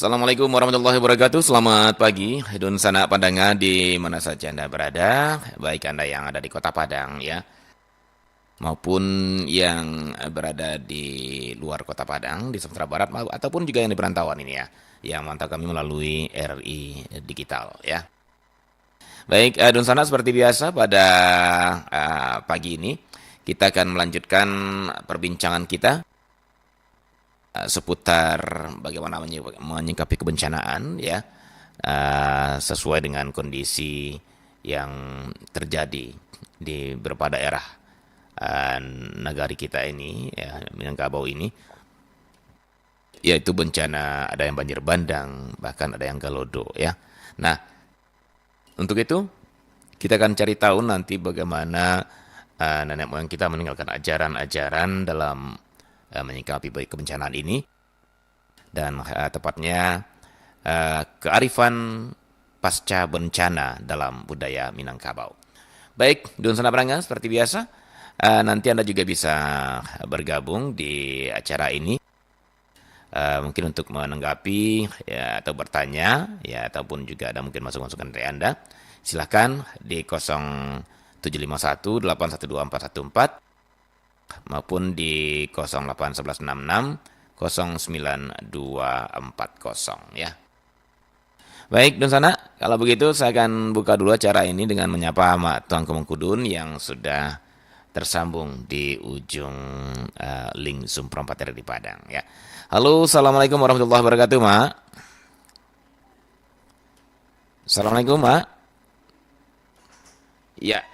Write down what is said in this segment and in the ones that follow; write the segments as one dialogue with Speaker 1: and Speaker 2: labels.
Speaker 1: Assalamualaikum warahmatullahi wabarakatuh. Selamat pagi, Dun Sanak Pandangan di mana saja Anda berada, baik Anda yang ada di Kota Padang ya, maupun yang berada di luar Kota Padang, di Sumatera Barat, ataupun juga yang di perantauan ini ya, yang mantap kami melalui RI Digital ya. Baik, Dun Sanak seperti biasa pada pagi ini kita akan melanjutkan perbincangan kita seputar bagaimana menyikapi kebencanaan ya, sesuai dengan kondisi yang terjadi di beberapa daerah negari kita ini ya, Minangkabau ini, yaitu bencana ada yang banjir bandang, bahkan ada yang galodo ya. Nah, untuk itu kita akan cari tahu nanti bagaimana nenek moyang kita meninggalkan ajaran-ajaran dalam menyikapi baik kebencanaan ini, dan tepatnya kearifan pasca bencana dalam budaya Minangkabau. Baik, Dun Sana Prangga, seperti biasa, nanti Anda juga bisa bergabung di acara ini, mungkin untuk menanggapi ya, atau bertanya ya, ataupun juga ada mungkin masukan-masukan dari Anda. Silakan di 0751 812 414 maupun di 081166 09240 ya. Baik, Dun Sana, kalau begitu saya akan buka dulu acara ini dengan menyapa Mak Tuan Kemengkudun yang sudah tersambung di ujung link Zoom Perempat di Padang ya. Halo, Assalamualaikum warahmatullahi wabarakatuh, Mak. Assalamualaikum, Mak. Ya,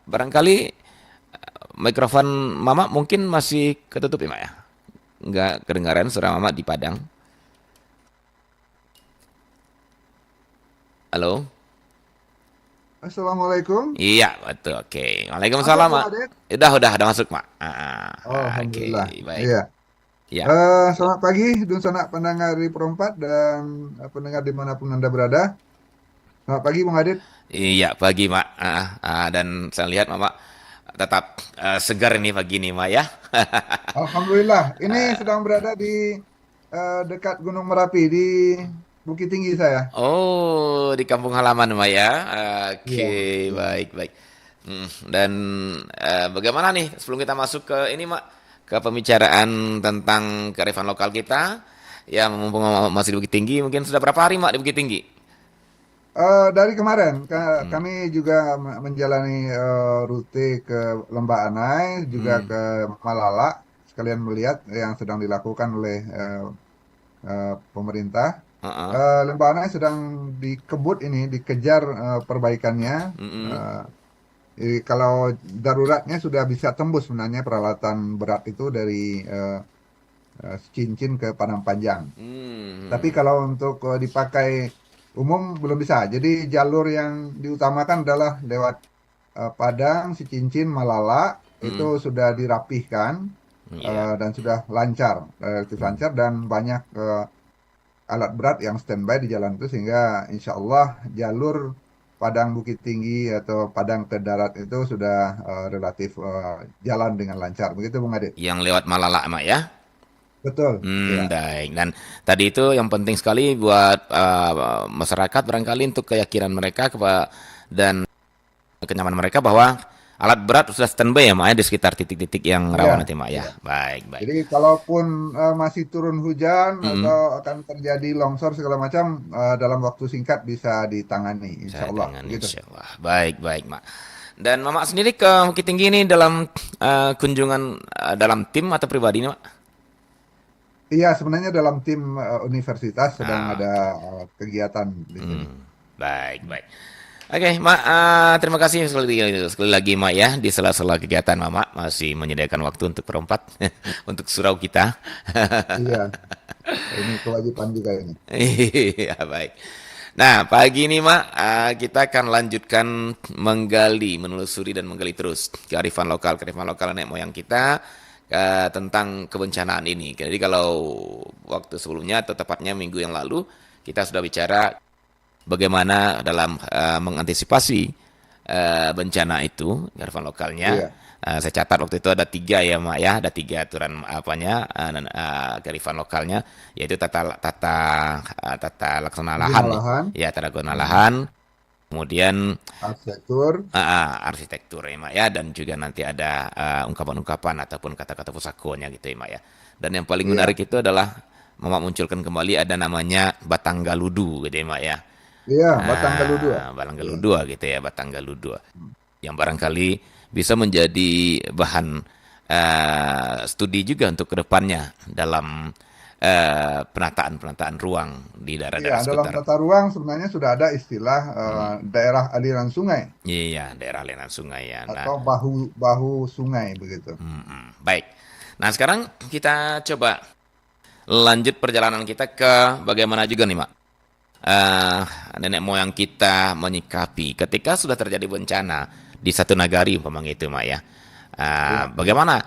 Speaker 1: barangkali mikrofon Mama mungkin masih ketutup ya, Mak ya? Nggak kedengaran suara Mama di Padang. Halo?
Speaker 2: Assalamualaikum.
Speaker 1: Iya, betul. Oke.
Speaker 2: Masuk
Speaker 1: Waalaikumsalam,
Speaker 2: Bung
Speaker 1: Mak.
Speaker 2: Adit.
Speaker 1: Udah masuk, Mak.
Speaker 2: Oh,
Speaker 1: Oke,
Speaker 2: Alhamdulillah.
Speaker 1: baik.
Speaker 2: Iya.
Speaker 1: Ya.
Speaker 2: Selamat pagi, Dun Sanak pendengar di Perempat dan pendengar dimanapun Anda berada. Selamat pagi, Bung Adit.
Speaker 1: Iya, pagi, Mak. Dan saya lihat Mama tetap segar ini pagi ini, Mak ya.
Speaker 2: Alhamdulillah. Ini sedang berada di dekat Gunung Merapi di Bukit Tinggi saya.
Speaker 1: Oh, di kampung halaman, Mak ya. Oke,
Speaker 2: Iya, iya.
Speaker 1: baik. Dan bagaimana nih sebelum kita masuk ke ini, Mak, ke pembicaraan tentang kearifan lokal kita, ya mumpung masih di Bukit Tinggi, mungkin sudah berapa hari, Mak, di Bukit Tinggi?
Speaker 2: Dari kemarin
Speaker 1: Hmm.
Speaker 2: kami juga menjalani rute ke Lembah Anai, juga
Speaker 1: Hmm.
Speaker 2: ke Malala, sekalian melihat yang sedang dilakukan oleh pemerintah.
Speaker 1: Heeh.
Speaker 2: Lembana sedang dikebut ini, dikejar perbaikannya.
Speaker 1: Mm-mm.
Speaker 2: Eh, jadi kalau daruratnya sudah bisa tembus sebenarnya peralatan berat itu dari Cincin ke Padang Panjang. Tapi
Speaker 1: Hmm.
Speaker 2: kalau untuk dipakai umum belum bisa. Jadi jalur yang diutamakan adalah lewat Padang, Cincin, Malala itu
Speaker 1: Hmm.
Speaker 2: sudah dirapihkan
Speaker 1: Ya.
Speaker 2: dan sudah lancar, relatif lancar dan banyak alat berat yang standby di jalan itu sehingga insya Allah jalur Padang Bukit Tinggi atau Padang ke darat itu sudah relatif jalan dengan lancar. Begitu Bung Adit.
Speaker 1: Yang lewat Malala, Mak ya.
Speaker 2: Betul. Ya.
Speaker 1: Baik. Dan tadi itu yang penting sekali buat masyarakat barangkali untuk keyakinan mereka dan kenyamanan mereka bahwa alat berat sudah standby ya, Mak ya, di sekitar titik-titik yang rawan
Speaker 2: Iya.
Speaker 1: nanti, Mak ya.
Speaker 2: Iya.
Speaker 1: Baik.
Speaker 2: Jadi kalaupun masih turun hujan
Speaker 1: Mm-mm.
Speaker 2: atau akan terjadi longsor segala macam dalam waktu singkat bisa ditangani, insya
Speaker 1: Saya
Speaker 2: Allah.
Speaker 1: dengan
Speaker 2: Begitu.
Speaker 1: insya Allah. Baik, Mak. Dan Mama sendiri ke Bukit Tinggi ini dalam kunjungan dalam tim atau pribadi ini, Mak?
Speaker 2: Iya, sebenarnya dalam tim universitas sedang ada
Speaker 1: Oke.
Speaker 2: kegiatan di sini.
Speaker 1: Baik. Oke, Mak, terima kasih sekali lagi, Mak ya, di sela-sela kegiatan Mama masih menyediakan waktu untuk perempat untuk surau kita.
Speaker 2: Iya, ini kewajiban juga ini.
Speaker 1: Iya, baik. Nah, pagi ini, Mak, kita akan lanjutkan menelusuri dan menggali terus kearifan lokal nenek moyang kita tentang kebencanaan ini. Jadi kalau waktu sebelumnya atau tepatnya minggu yang lalu kita sudah bicara bagaimana dalam mengantisipasi bencana itu, kearifan lokalnya.
Speaker 2: Iya.
Speaker 1: Saya catat waktu itu ada tiga ya Mak ya, ada tiga aturan apanya kearifan lokalnya, yaitu tata laksana
Speaker 2: Guna
Speaker 1: lahan,
Speaker 2: lahan,
Speaker 1: ya tata guna
Speaker 2: hmm,
Speaker 1: lahan, kemudian
Speaker 2: arsitektur,
Speaker 1: arsitektur ya Mak ya, dan juga nanti ada ungkapan-ungkapan ataupun kata-kata pusakonya gitu ya Mak ya. Dan yang paling
Speaker 2: iya,
Speaker 1: menarik itu adalah Mama munculkan kembali ada namanya Batang Galudu gitu ya Mak ya.
Speaker 2: iya, Batang Galudu.
Speaker 1: Batang
Speaker 2: Iya.
Speaker 1: Galudu gitu ya, Batang Galudu yang barangkali bisa menjadi bahan studi juga untuk kedepannya dalam penataan-penataan ruang di
Speaker 2: Iya,
Speaker 1: daerah-daerah
Speaker 2: dalam
Speaker 1: sekitar.
Speaker 2: tata ruang sebenarnya sudah ada istilah daerah aliran sungai
Speaker 1: Iya, daerah aliran sungai ya. Nah,
Speaker 2: atau bahu bahu sungai begitu.
Speaker 1: baik. Nah, sekarang kita coba lanjut perjalanan kita ke bagaimana juga nih, Mak. eh, Nenek moyang kita menyikapi ketika sudah terjadi bencana di satu nagari umpamanya itu Mak ya.
Speaker 2: Iya,
Speaker 1: Bagaimana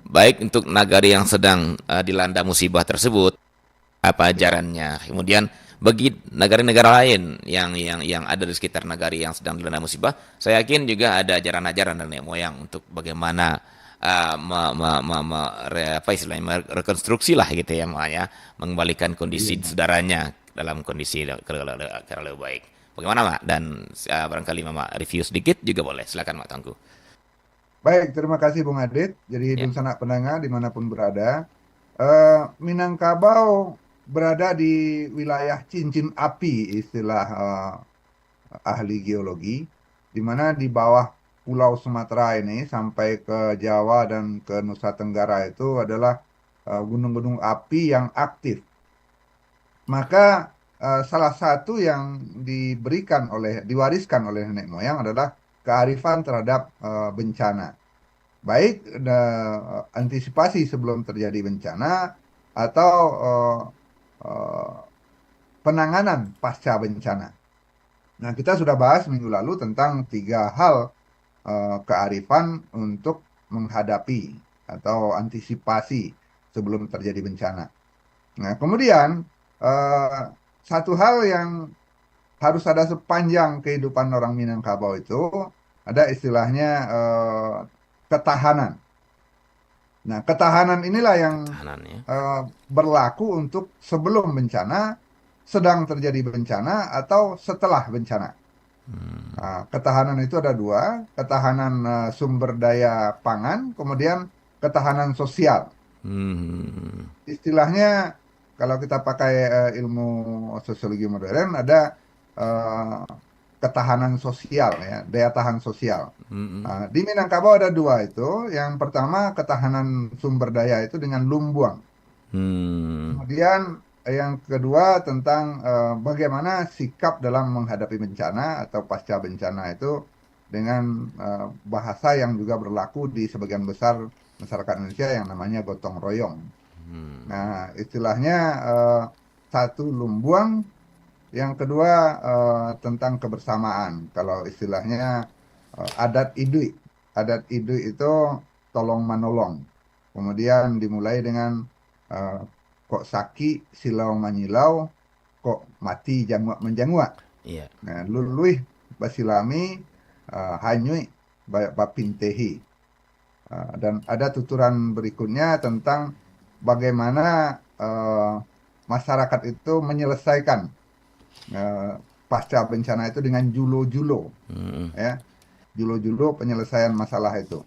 Speaker 1: baik untuk nagari yang sedang dilanda musibah tersebut apa
Speaker 2: iya,
Speaker 1: ajarannya, kemudian bagi negara-negara lain yang ada di sekitar nagari yang sedang dilanda musibah, saya yakin juga ada ajaran-ajaran nenek moyang untuk bagaimana apa istilahnya rekonstruksi lah gitu ya makanya mengembalikan kondisi
Speaker 2: iya.
Speaker 1: saudaranya dalam kondisi kira lebih baik. Bagaimana Mak? Dan barangkali Mama review sedikit juga boleh. Silakan Mak Tangku.
Speaker 2: Baik, terima kasih Bung Adit. Jadi
Speaker 1: Ya.
Speaker 2: hidung sanak pendengar dimanapun berada. Minangkabau berada di wilayah cincin api istilah ahli geologi, di mana di bawah Pulau Sumatera ini sampai ke Jawa dan ke Nusa Tenggara itu adalah gunung-gunung api yang aktif. Maka salah satu yang diwariskan oleh nenek moyang adalah kearifan terhadap bencana. Baik antisipasi sebelum terjadi bencana atau eh, eh, penanganan pasca bencana. Nah, kita sudah bahas minggu lalu tentang tiga hal kearifan untuk menghadapi atau antisipasi sebelum terjadi bencana. Nah, kemudian eh, satu hal yang harus ada sepanjang kehidupan orang Minangkabau itu ada istilahnya ketahanan. Nah, ketahanan inilah yang
Speaker 1: Tahanan ya.
Speaker 2: eh, berlaku untuk sebelum bencana, sedang terjadi bencana, atau setelah bencana. Nah, ketahanan itu ada dua, ketahanan sumber daya pangan, kemudian ketahanan sosial.
Speaker 1: Hmm.
Speaker 2: Istilahnya kalau kita pakai ilmu sosiologi modern ada eh, ketahanan sosial ya, daya tahan sosial.
Speaker 1: Hmm.
Speaker 2: Di Minangkabau ada dua itu. Yang pertama ketahanan sumber daya itu dengan lumbuang.
Speaker 1: Hmm.
Speaker 2: Kemudian yang kedua tentang bagaimana sikap dalam menghadapi bencana atau pasca bencana itu dengan bahasa yang juga berlaku di sebagian besar masyarakat Indonesia yang namanya gotong royong. Nah, istilahnya eh, satu lumbuang, yang kedua tentang kebersamaan. Kalau istilahnya adat Iduit. Adat Iduit itu tolong menolong. Kemudian dimulai dengan eh, kok saki silau manyilau, kok mati janguak menjanguak.
Speaker 1: Iya.
Speaker 2: Nah, luluih basilami hanyui bapintehi. Dan ada tuturan berikutnya tentang bagaimana eh, masyarakat itu menyelesaikan eh, pasca bencana itu dengan julo-julo,
Speaker 1: Hmm.
Speaker 2: ya, julo-julo penyelesaian masalah itu.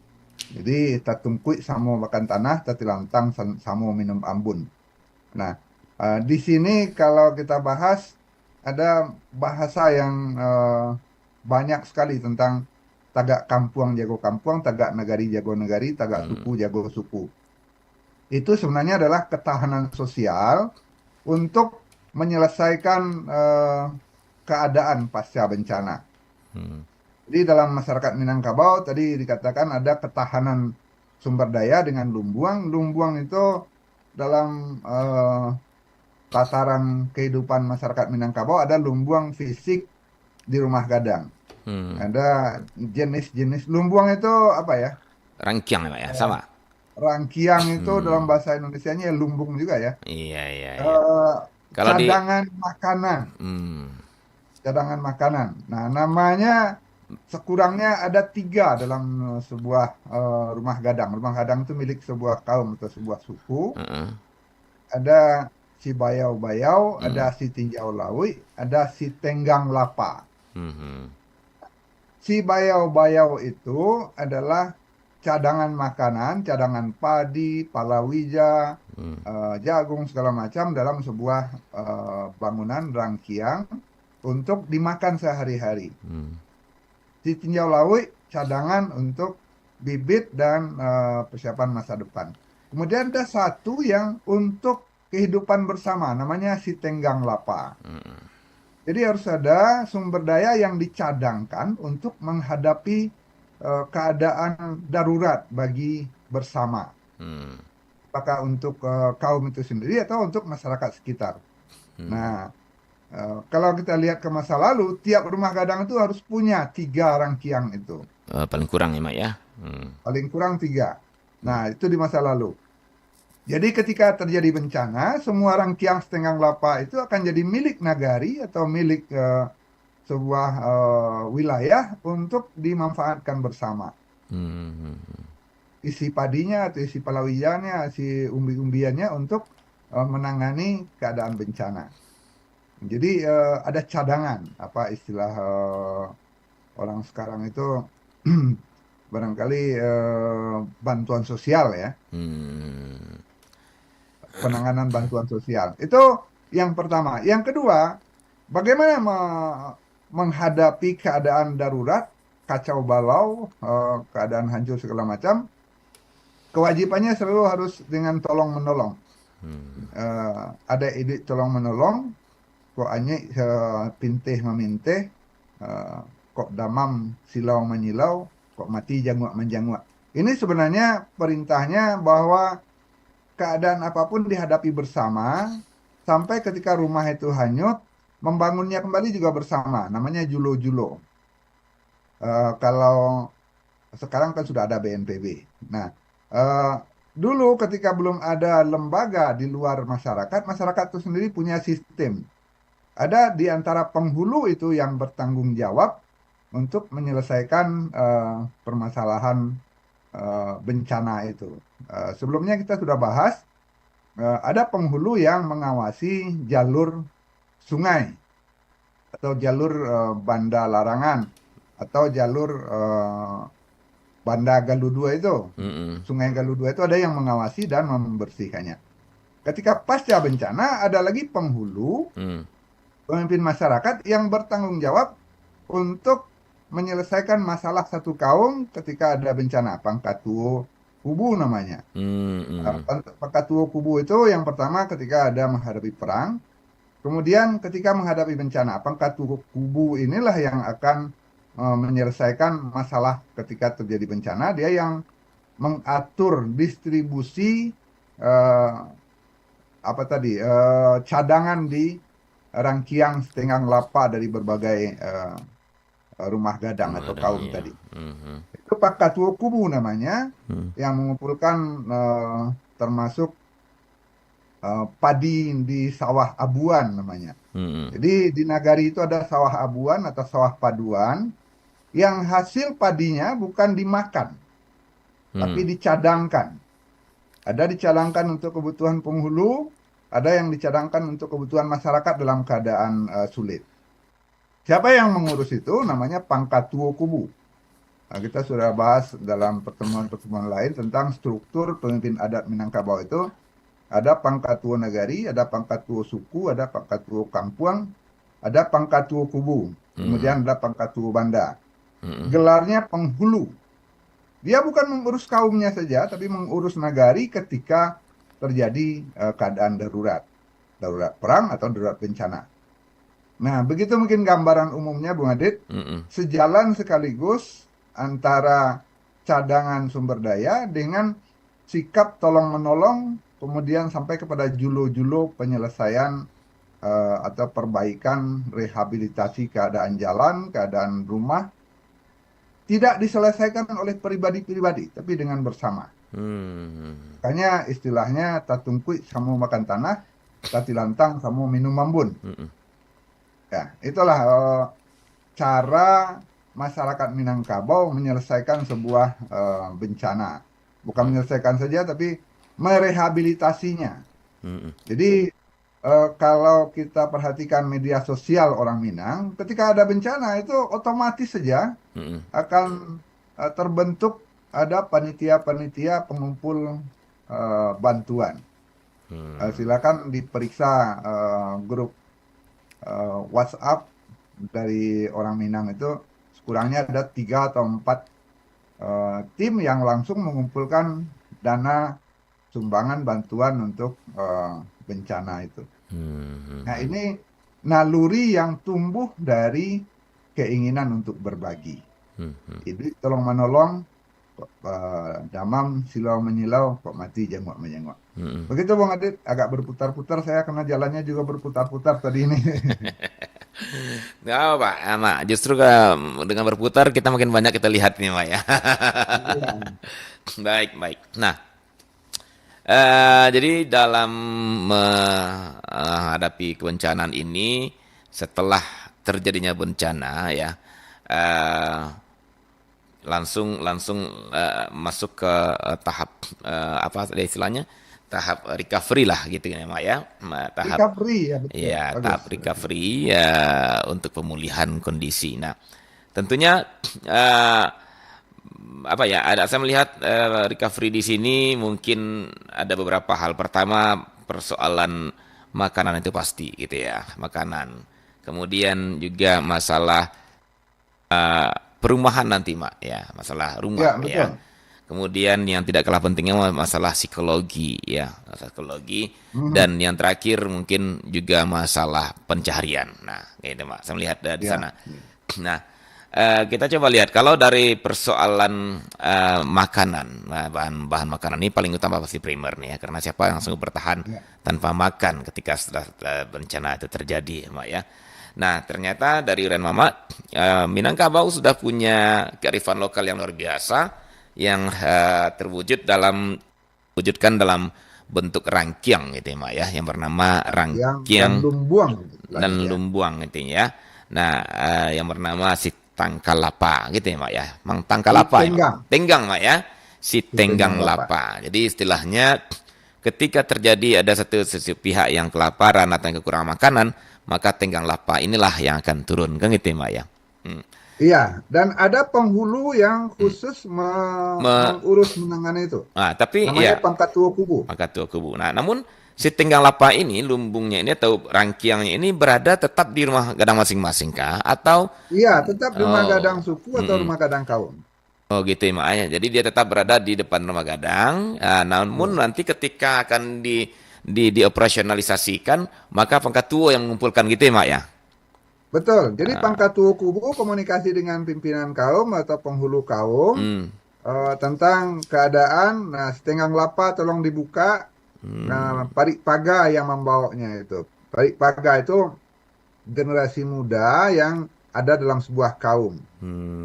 Speaker 2: Jadi tatungkui samo makan tanah, tatilantang samo minum ambun. Nah, di sini kalau kita bahas ada bahasa yang banyak sekali tentang tagak kampuang jago kampuang, tagak nagari jago negari, tagak suku jago suku. Itu sebenarnya adalah ketahanan sosial untuk menyelesaikan keadaan pasca bencana. Jadi dalam masyarakat Minangkabau tadi dikatakan ada ketahanan sumber daya dengan lumbuang. Lumbuang itu dalam tataran kehidupan masyarakat Minangkabau ada lumbuang fisik di rumah gadang.
Speaker 1: Hmm.
Speaker 2: Ada jenis-jenis lumbuang itu apa ya?
Speaker 1: Rangkiang ya Mak ya,
Speaker 2: Eh,
Speaker 1: sama.
Speaker 2: Rangkiang itu dalam
Speaker 1: Hmm.
Speaker 2: bahasa Indonesianya ya lumbung juga ya.
Speaker 1: Iya, iya, iya.
Speaker 2: Eh,
Speaker 1: Kalau di
Speaker 2: Cadangan makanan,
Speaker 1: hmm.
Speaker 2: cadangan makanan. Nah, namanya sekurangnya ada 3 dalam sebuah rumah gadang. Rumah gadang itu milik sebuah kaum atau sebuah suku.
Speaker 1: Heeh.
Speaker 2: Ada si bayau-bayau,
Speaker 1: Hmm.
Speaker 2: ada si tinjau lawi, ada si tenggang lapa.
Speaker 1: Mhm.
Speaker 2: Si bayau-bayau itu adalah cadangan makanan, cadangan padi, palawija,
Speaker 1: Hmm.
Speaker 2: jagung segala macam dalam sebuah bangunan rangkiang untuk dimakan sehari-hari.
Speaker 1: Hmm.
Speaker 2: Si tinjau lawi cadangan untuk bibit dan persiapan masa depan. Kemudian ada satu yang untuk kehidupan bersama, namanya si tenggang lapa. Jadi harus ada sumber daya yang dicadangkan untuk menghadapi keadaan darurat bagi bersama.
Speaker 1: Hmm.
Speaker 2: Apakah untuk kaum itu sendiri atau untuk masyarakat sekitar. Nah, kalau kita lihat ke masa lalu, tiap rumah gadang itu harus punya 3 rangkiang itu.
Speaker 1: Paling kurang ya, Mak ya. Hmm.
Speaker 2: Paling kurang 3. Nah, itu di masa lalu. Jadi ketika terjadi bencana, semua rangkiang setengah lapa itu akan jadi milik nagari atau milik sebuah wilayah untuk dimanfaatkan bersama.
Speaker 1: Hmm.
Speaker 2: Isi padinya atau isi palawijanya, isi umbi-umbiannya untuk menangani keadaan bencana. Jadi ada cadangan, apa istilah orang sekarang itu barangkali bantuan sosial ya,
Speaker 1: Hmm.
Speaker 2: penanganan bantuan sosial. Itu yang pertama. Yang kedua, bagaimana menghadapi keadaan darurat, kacau balau, keadaan hancur segala macam. Kewajibannya selalu harus dengan tolong menolong. Ada ide tolong menolong, kok anyek pintih memintih, eh, kok damam silau menyilau, kok mati janguak menjanguak. Ini sebenarnya perintahnya bahwa keadaan apapun dihadapi bersama, sampai ketika rumah itu hanyut, membangunnya kembali juga bersama. Namanya julo-julo. Kalau sekarang kan sudah ada BNPB. Nah, eh, dulu ketika belum ada lembaga di luar masyarakat, masyarakat itu sendiri punya sistem. Ada di antara penghulu itu yang bertanggung jawab untuk menyelesaikan permasalahan bencana itu. Sebelumnya kita sudah bahas, ada penghulu yang mengawasi jalur sungai atau jalur Banda Larangan atau jalur Banda Galuh 2 itu.
Speaker 1: Hmm.
Speaker 2: Sungai Galuh 2 itu ada yang mengawasi dan membersihkannya. Ketika pasca bencana ada lagi penghulu,
Speaker 1: Hmm.
Speaker 2: pemimpin masyarakat yang bertanggung jawab untuk menyelesaikan masalah satu kaum ketika ada bencana. Pangkatuo Kubu namanya.
Speaker 1: Hmm. Hmm.
Speaker 2: Pangkatuo Kubu itu yang pertama ketika ada menghadapi perang. Kemudian ketika menghadapi bencana, Pangkatuo Kubu inilah yang akan menyelesaikan masalah ketika terjadi bencana. Dia yang mengatur distribusi eh, apa tadi cadangan di rangkiang setengah lapa dari berbagai rumah gadang
Speaker 1: Rumah
Speaker 2: atau
Speaker 1: kadang
Speaker 2: kaum
Speaker 1: ya.
Speaker 2: tadi.
Speaker 1: Hmm.
Speaker 2: Itu Pakatuo Kubu namanya,
Speaker 1: Hmm.
Speaker 2: yang mengumpulkan termasuk padi di sawah abuan namanya.
Speaker 1: Hmm.
Speaker 2: Jadi di Nagari itu ada sawah abuan atau sawah paduan yang hasil padinya bukan dimakan, tapi
Speaker 1: Hmm.
Speaker 2: dicadangkan. Ada dicadangkan untuk kebutuhan penghulu, ada yang dicadangkan untuk kebutuhan masyarakat dalam keadaan sulit. Siapa yang mengurus itu? Namanya Pangkatuo Kubu. Nah, kita sudah bahas dalam pertemuan-pertemuan lain tentang struktur pemimpin adat Minangkabau itu. Ada Pangkatuo Nagari, ada Pangkatuo Suku, ada Pangkatuo Kampuang, ada Pangkatuo Kubu.
Speaker 1: Hmm.
Speaker 2: Kemudian ada Pangkatuo Banda.
Speaker 1: Hmm.
Speaker 2: Gelarnya penghulu. Dia bukan mengurus kaumnya saja, tapi mengurus nagari ketika terjadi keadaan darurat. Darurat perang atau darurat bencana. Nah, begitu mungkin gambaran umumnya, Bung Adit.
Speaker 1: Hmm.
Speaker 2: Sejalan sekaligus antara cadangan sumber daya dengan sikap tolong-menolong, kemudian sampai kepada julo-julo penyelesaian atau perbaikan rehabilitasi keadaan jalan, keadaan rumah, tidak diselesaikan oleh pribadi-pribadi, tapi dengan bersama.
Speaker 1: Hmm.
Speaker 2: Makanya istilahnya tatungkui kamu makan tanah, tati lantang kamu minum mambun.
Speaker 1: Hmm.
Speaker 2: Ya, itulah cara masyarakat Minangkabau menyelesaikan sebuah bencana. Bukan menyelesaikan saja, tapi merehabilitasinya.
Speaker 1: Mm-mm.
Speaker 2: Jadi kalau kita perhatikan media sosial orang Minang, ketika ada bencana itu otomatis saja
Speaker 1: Mm-mm.
Speaker 2: akan terbentuk ada panitia-panitia pengumpul bantuan. Silakan diperiksa grup WhatsApp dari orang Minang itu sekurangnya ada 3 atau 4 tim yang langsung mengumpulkan dana sumbangan bantuan untuk bencana itu. Nah,
Speaker 1: Mm-mm.
Speaker 2: ini naluri yang tumbuh dari keinginan untuk berbagi.
Speaker 1: Mm-mm.
Speaker 2: Jadi tolong menolong, damam silau menyilau, kok mati jenguk menjenguk.
Speaker 1: Mm-mm.
Speaker 2: Begitu Bang Adit, agak berputar-putar saya karena jalannya juga berputar-putar tadi ini.
Speaker 1: Nggak apa, Pak. Mak. Justru dengan berputar kita makin banyak kita lihat nih, Mak ya.
Speaker 2: Iya,
Speaker 1: Baik, baik. Nah, jadi dalam menghadapi kebencanaan ini, setelah terjadinya bencana ya, eh, langsung langsung masuk ke tahap apa ada istilahnya, tahap recovery lah gitu ya, Mak ya. Tahap
Speaker 2: recovery ya betul,
Speaker 1: ya
Speaker 2: bagus.
Speaker 1: tahap recovery ya untuk pemulihan kondisi. Nah, tentunya eh, apa ya? Saya melihat recovery di sini mungkin ada beberapa hal. Pertama, persoalan makanan itu pasti gitu ya, makanan. Kemudian juga masalah perumahan nanti, Mak ya, masalah rumah
Speaker 2: Ya
Speaker 1: ya.
Speaker 2: betul.
Speaker 1: Kemudian yang tidak kalah pentingnya masalah psikologi ya, masalah psikologi,
Speaker 2: Mhm.
Speaker 1: dan yang terakhir mungkin juga masalah pencaharian. Nah, gitu Mak, saya melihat di
Speaker 2: Ya,
Speaker 1: sana. Nah, kita coba lihat kalau dari persoalan makanan, bahan-bahan makanan ini paling utama pasti primer nih ya, karena siapa yang sanggup bertahan
Speaker 2: ya,
Speaker 1: tanpa makan ketika setelah bencana itu terjadi, Mak ya. Nah, ternyata dari Ren Mama, Minangkabau sudah punya kearifan lokal yang luar biasa yang wujudkan dalam bentuk rangkiang gitu ya, Mak ya, yang bernama
Speaker 2: yang dan
Speaker 1: rangkiang
Speaker 2: lumbuang
Speaker 1: dan
Speaker 2: istilahnya ya.
Speaker 1: lumbuang gitu ya. Nah, yang bernama si tangkalapa gitu ya, Mak ya. Mang
Speaker 2: Si
Speaker 1: tangkalapa ya, Mak.
Speaker 2: tenggang,
Speaker 1: Tenggang, Mak ya. Si
Speaker 2: si tenggang
Speaker 1: tenggang
Speaker 2: lapa.
Speaker 1: lapa. Jadi istilahnya ketika terjadi ada satu pihak yang kelaparan atau yang kekurangan makanan, maka tenggang lapa inilah yang akan turun kan gitu ya, Mak ya. Hmm.
Speaker 2: Iya, dan ada penghulu yang
Speaker 1: Hmm.
Speaker 2: khusus
Speaker 1: Me-
Speaker 2: mengurus menangani itu.
Speaker 1: tapi
Speaker 2: Namanya
Speaker 1: ya
Speaker 2: pangkat tua kubu.
Speaker 1: maka tua kubu. Nah, namun si tenggang lapa ini, lumbungnya ini atau rangkiangnya ini berada tetap di rumah gadang masing-masing kah? Atau
Speaker 2: Iya, tetap rumah gadang
Speaker 1: oh,
Speaker 2: suku atau
Speaker 1: mm-mm.
Speaker 2: rumah gadang kaum.
Speaker 1: Oh gitu ya makanya. Jadi dia tetap berada di depan rumah gadang. Namun
Speaker 2: Ya.
Speaker 1: nanti ketika akan dioperasionalisasikan, maka pangkat tua yang mengumpulkan gitu ya, Mak ya.
Speaker 2: Betul. Jadi
Speaker 1: Ah,
Speaker 2: pangkat tua kubu komunikasi dengan pimpinan kaum atau penghulu kaum
Speaker 1: hmm,
Speaker 2: tentang keadaan. Nah, setengah lapa tolong dibuka. Nah,
Speaker 1: hmm,
Speaker 2: Parik Paga yang membawanya itu. Parik Paga itu generasi muda yang ada dalam sebuah kaum.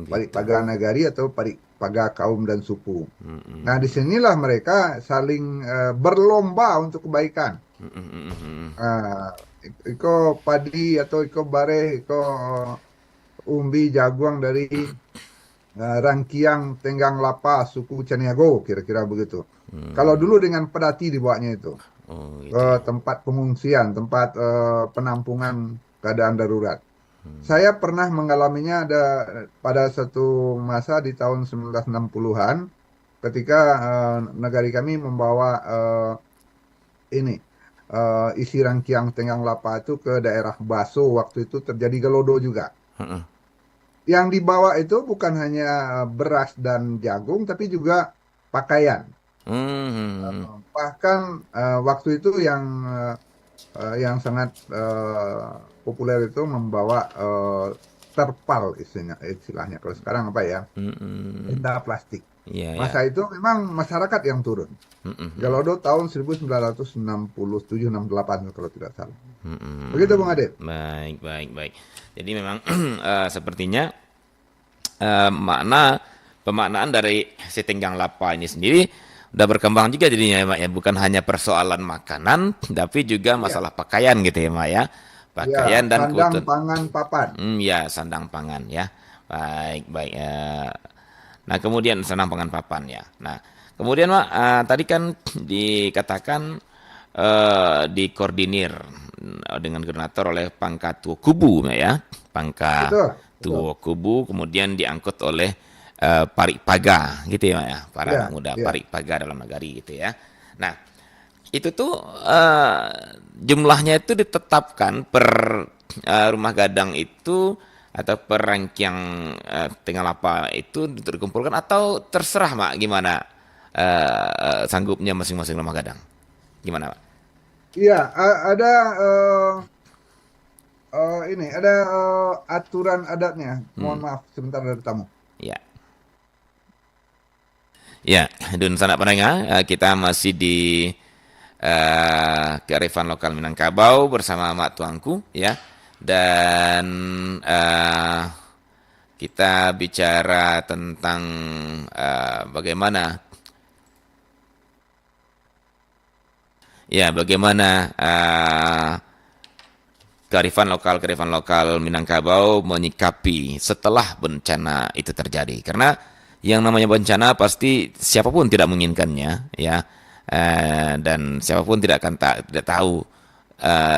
Speaker 2: Parik
Speaker 1: gitu.
Speaker 2: Paga Nagari atau Parik Paga kaum dan suku.
Speaker 1: Hmm, hmm,
Speaker 2: Nah, disinilah mereka saling berlomba untuk kebaikan.
Speaker 1: hmm, hmm, hmm, hmm, hmm.
Speaker 2: Ah, iko padi atau iko bare, iko umbi jaguang dari Rangkiang Tenggang Lapa, suku Caniago, kira-kira begitu. Kalau dulu dengan pedati dibawanya itu,
Speaker 1: Oh
Speaker 2: ke
Speaker 1: gitu ya.
Speaker 2: tempat pengungsian, tempat penampungan keadaan darurat. Saya pernah mengalaminya ada pada satu masa di tahun 1960-an, ketika negari kami membawa ini isi rangkiang Tenggang Lapa itu ke daerah Baso. Waktu itu terjadi gelodo juga.
Speaker 1: Heeh.
Speaker 2: Yang dibawa itu bukan hanya beras dan jagung, tapi juga pakaian.
Speaker 1: Hmm, hmm, hmm.
Speaker 2: Bahkan waktu itu yang sangat populer itu membawa terpal istilahnya. Kalau sekarang apa ya?
Speaker 1: Hmm, hmm.
Speaker 2: Tenda plastik.
Speaker 1: Iya ya.
Speaker 2: Masa itu memang masyarakat yang turun.
Speaker 1: Hmm, hmm, hmm.
Speaker 2: Gelodo tahun 1967-68 kalau tidak salah.
Speaker 1: Hmm,
Speaker 2: Begitu
Speaker 1: hmm.
Speaker 2: Bung Adit.
Speaker 1: Baik, baik, baik. Jadi memang sepertinya pemaknaan dari si tenggang lapa ini sendiri udah berkembang juga jadinya ya, Mak ya. Bukan hanya persoalan makanan, tapi juga
Speaker 2: Ya,
Speaker 1: masalah pakaian gitu ya, Mak ya.
Speaker 2: ya,
Speaker 1: Pakaian dan
Speaker 2: sandang,
Speaker 1: kebutuhan.
Speaker 2: pangan, papan.
Speaker 1: Ya, sandang pangan ya. Baik, baik. Nah, kemudian senang pangan papan ya. Nah, kemudian Mak, tadi kan dikatakan dikoordinir dengan koordinator oleh Pangkatuo Kubu ya.
Speaker 2: Betul, betul.
Speaker 1: Pangkatuo Kubu kemudian diangkut oleh Paga gitu ya, Mak ya. Para anak
Speaker 2: Ya,
Speaker 1: muda
Speaker 2: ya.
Speaker 1: Paga dalam nagari gitu ya. Nah, itu tuh jumlahnya itu ditetapkan per rumah gadang itu atau per rangkaian tinggal apa itu dikumpulkan atau terserah Mak gimana sanggupnya masing-masing rumah gadang. Gimana Pak?
Speaker 2: Iya, ada ini, ada aturan adatnya.
Speaker 1: Hmm,
Speaker 2: Mohon maaf, sebentar dari tamu.
Speaker 1: ya. Ya, Dun sanak pendengar, kita masih di kearifan lokal Minangkabau bersama Mak Tuanku ya. Dan kita bicara tentang bagaimana bagaimana kearifan lokal Minangkabau menyikapi setelah bencana itu terjadi. Karena yang namanya bencana pasti siapapun tidak menginginkannya, ya. Dan siapapun tidak tahu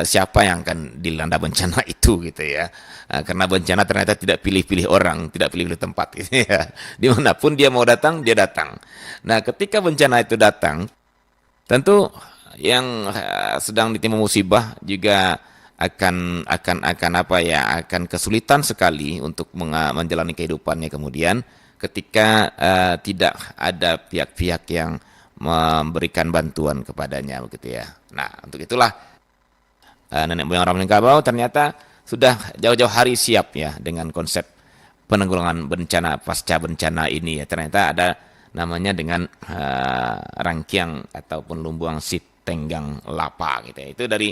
Speaker 1: siapa yang akan dilanda bencana itu gitu ya. Karena bencana ternyata tidak pilih-pilih orang, tidak pilih-pilih tempat gitu ya. Dimanapun dia mau datang, dia datang. Nah, ketika bencana itu datang, tentu yang sedang ditimpa musibah juga akan apa ya, akan kesulitan sekali untuk menjalani kehidupannya kemudian ketika tidak ada pihak-pihak yang memberikan bantuan kepadanya begitu ya. Nah, untuk itulah nenek moyang orang Minangkabau ternyata sudah jauh-jauh hari siap ya dengan konsep penanggulangan bencana pasca bencana ini ya. Ternyata ada namanya dengan rangkiang ataupun lumbuang sit tenggang lapa gitu ya. Itu dari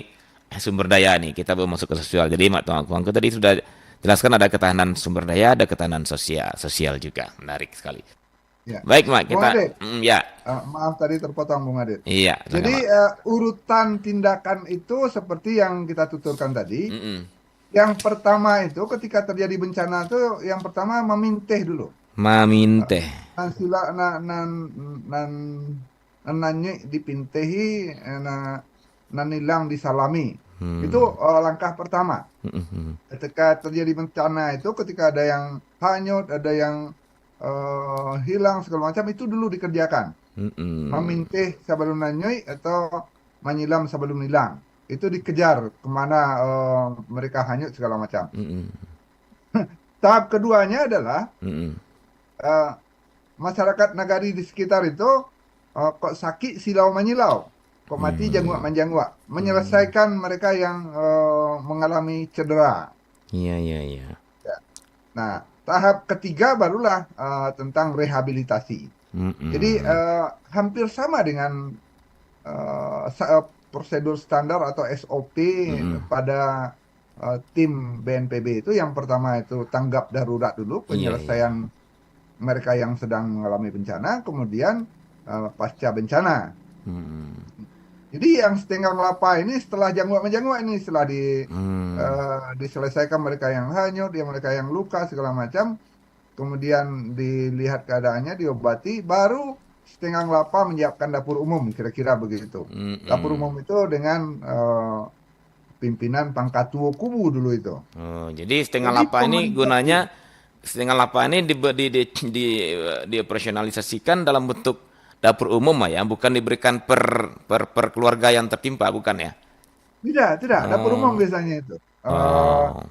Speaker 1: sumber daya nih, kita belum masuk ke sosial. Jadi Mak Tuanku tadi sudah jelaskan ada ketahanan sumber daya, ada ketahanan sosial juga. Menarik sekali.
Speaker 2: Ya.
Speaker 1: Baik Mak,
Speaker 2: Bung
Speaker 1: kita
Speaker 2: Adit,
Speaker 1: ya.
Speaker 2: maaf tadi terpotong Bung Adit.
Speaker 1: Iya,
Speaker 2: Jadi
Speaker 1: silakan Mak.
Speaker 2: urutan tindakan itu seperti yang kita tuturkan tadi.
Speaker 1: Mm-mm.
Speaker 2: Yang pertama itu ketika terjadi bencana itu yang pertama memintih dulu.
Speaker 1: Maminte.
Speaker 2: Nan sila nan nan nanyi dipintehi nan nilang disalami. Itu
Speaker 1: Hmm.
Speaker 2: langkah pertama.
Speaker 1: Mm-mm.
Speaker 2: Ketika terjadi bencana itu, ketika ada yang hanyut, ada yang hilang segala macam itu dulu dikerjakan.
Speaker 1: Mm-mm.
Speaker 2: Memintih sebelum nanyui atau menyilam sebelum nilang. Itu dikejar kemana mereka hanyut segala macam.
Speaker 1: Mm-mm.
Speaker 2: Tahap keduanya adalah
Speaker 1: Mm-mm.
Speaker 2: eh, masyarakat nagari di sekitar itu kok sakit silau menyilau, kok mati jangguak
Speaker 1: Hmm.
Speaker 2: menjangguak,
Speaker 1: Hmm.
Speaker 2: menyelesaikan mereka yang mengalami cedera.
Speaker 1: Iya, iya, iya.
Speaker 2: Ya. Nah, tahap ketiga barulah tentang rehabilitasi. Jadi
Speaker 1: Mm-mm.
Speaker 2: hampir sama dengan prosedur standar atau SOP
Speaker 1: Mm-mm.
Speaker 2: pada tim BNPB itu yang pertama itu tanggap darurat dulu
Speaker 1: Iya, iya.
Speaker 2: penyelesaian mereka yang sedang mengalami bencana, kemudian pasca bencana.
Speaker 1: Mm-mm.
Speaker 2: Jadi yang setengah lapa ini setelah jangguak menjangguak ini setelah
Speaker 1: Hmm.
Speaker 2: diselesaikan mereka yang hanyut, dia mereka yang luka segala macam, kemudian dilihat keadaannya, diobati, baru setengah lapa menyiapkan dapur umum, kira-kira begitu. Dapur umum
Speaker 1: Mm-mm.
Speaker 2: itu dengan pimpinan Pangkatuo Kubu dulu itu.
Speaker 1: Oh, jadi setengah
Speaker 2: Jadi
Speaker 1: lapa ini
Speaker 2: komunikasi,
Speaker 1: gunanya setengah lapa ini dioperasionalisasikan dalam bentuk dapur umum ya, bukan diberikan per keluarga yang tertimpa, bukan ya?
Speaker 2: tidak, tidak, dapur umum
Speaker 1: Oh,
Speaker 2: biasanya itu.
Speaker 1: oh,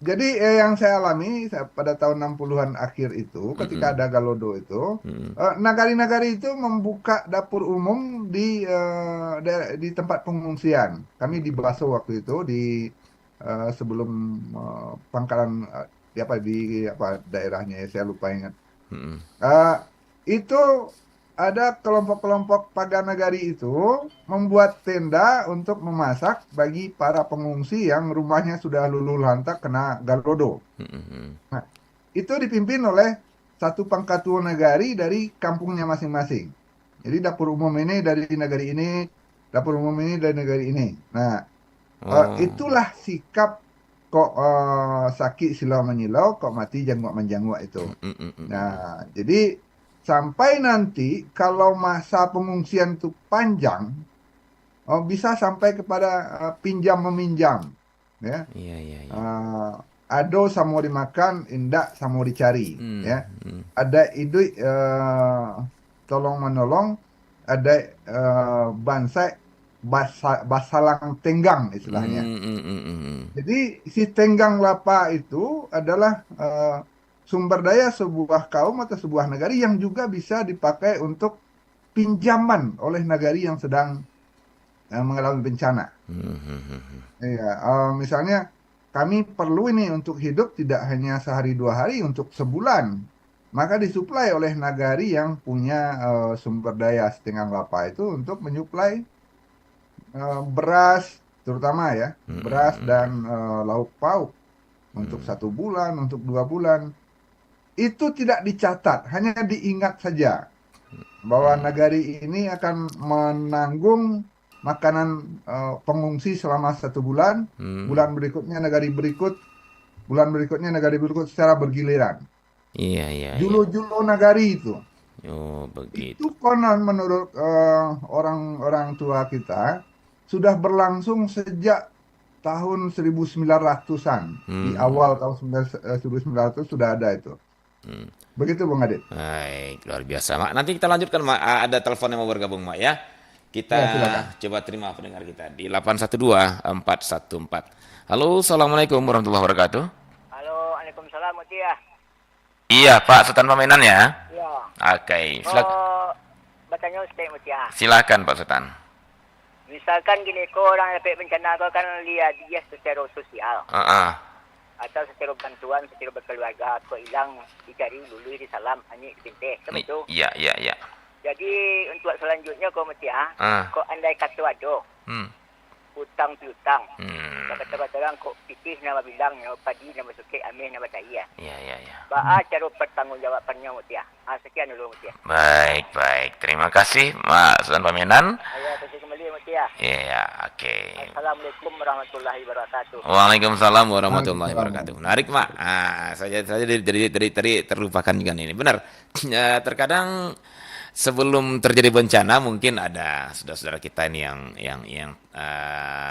Speaker 2: Jadi yang saya alami pada tahun 60-an akhir itu, ketika
Speaker 1: mm-mm.
Speaker 2: ada Galodo itu,
Speaker 1: Mm-mm.
Speaker 2: nagari-nagari itu membuka dapur umum di tempat pengungsian. Kami di Baso waktu itu di sebelum pangkalan di apa di apa daerahnya ya, saya lupa ingat.
Speaker 1: Mm-mm.
Speaker 2: Eh, itu ada kelompok-kelompok Paganagari itu membuat tenda untuk memasak bagi para pengungsi yang rumahnya sudah luluh lantak kena Galodo.
Speaker 1: Mm-mm.
Speaker 2: Nah, itu dipimpin oleh satu Pangkatuo Nagari dari kampungnya masing-masing. Jadi dapur umum ini dari negari ini, dapur umum ini dari negari ini. Nah,
Speaker 1: Oh,
Speaker 2: itulah sikap kok sakit silau menyilau, kok mati janggut menjanggut itu. Nah, jadi sampai nanti kalau masa pengungsian itu panjang, bisa sampai kepada pinjam meminjam, ya.
Speaker 1: Iya, iya, iya.
Speaker 2: Ado samo dimakan, indak samo dicari,
Speaker 1: Hmm,
Speaker 2: ya.
Speaker 1: hmm,
Speaker 2: Ada idui tolong menolong, ada bansai basalang tenggang istilahnya.
Speaker 1: hmm, hmm, hmm, hmm.
Speaker 2: Jadi si tenggang lapa itu adalah sumber daya sebuah kaum atau sebuah negari yang juga bisa dipakai untuk pinjaman oleh negari yang sedang mengalami bencana.
Speaker 1: Hmm, hmm, hmm, hmm.
Speaker 2: Iya, misalnya kami perlu ini untuk hidup tidak hanya sehari dua hari, untuk sebulan. Maka disuplai oleh nagari yang punya sumber daya setengah lapa itu untuk menyuplai beras, terutama ya, beras dan lauk pauk untuk 1 bulan, untuk 2 bulan. Itu tidak dicatat, hanya diingat saja bahwa nagari ini akan menanggung makanan pengungsi selama 1 bulan, bulan berikutnya negari berikut, bulan berikutnya negari berikut secara bergiliran.
Speaker 1: Iya, iya, iya.
Speaker 2: Julo-julo nagari itu.
Speaker 1: Oh,
Speaker 2: Itu
Speaker 1: begitu.
Speaker 2: konon menurut orang-orang tua kita sudah berlangsung sejak tahun 1900-an. Di awal tahun 1900 sudah ada itu. Begitu Bung Adit.
Speaker 1: Baik, luar biasa, Mak. Nanti kita lanjutkan, Mak. Ada telepon yang mau bergabung, Mak, ya. Kita
Speaker 2: Ya, silakan.
Speaker 1: coba terima pendengar kita di 812-414. Halo, Assalamualaikum warahmatullahi wabarakatuh.
Speaker 3: Halo, Waalaikumsalam, Mutia.
Speaker 1: Iya, Pak Sultan Pamenan ya.
Speaker 3: Ya,
Speaker 1: Oke,
Speaker 3: mau bertanya Ustaz Mutia.
Speaker 1: silakan Pak Sultan.
Speaker 3: Misalkan gini, kau orang efek bencana kau kan lihat dia secara sosial
Speaker 1: Heeh.
Speaker 3: atau secara bantuan, secara berkeluarga, kau hilang dicari dulu di salam, hanya pinteh, kan itu.
Speaker 1: Iya, iya, iya.
Speaker 3: Jadi untuk selanjutnya kau Mutia,
Speaker 1: Ah.
Speaker 3: kau andai kata ada
Speaker 1: Hmm.
Speaker 3: hutang piutang.
Speaker 1: Hmm.
Speaker 3: Kata-kata orang kau pitih nama bilang, nama padi, nama suke, ameh, nama cahaya.
Speaker 1: Iya, iya, iya.
Speaker 3: Ba'a cara pertanggungjawabannya Mutia. Sekian dulu Mutia.
Speaker 1: Baik, baik. Terima kasih, Pak Sultan Pamenan.
Speaker 3: Saya kasih kembali Mutia.
Speaker 1: Iya, oke.
Speaker 3: Assalamualaikum warahmatullahi wabarakatuh.
Speaker 1: Waalaikumsalam warahmatullahi
Speaker 2: Waalaikumsalam.
Speaker 1: wabarakatuh. Menarik, Mak. Saya dari tadi terlupakan juga ini. Benar. Ya, terkadang sebelum terjadi bencana mungkin ada saudara-saudara kita ini yang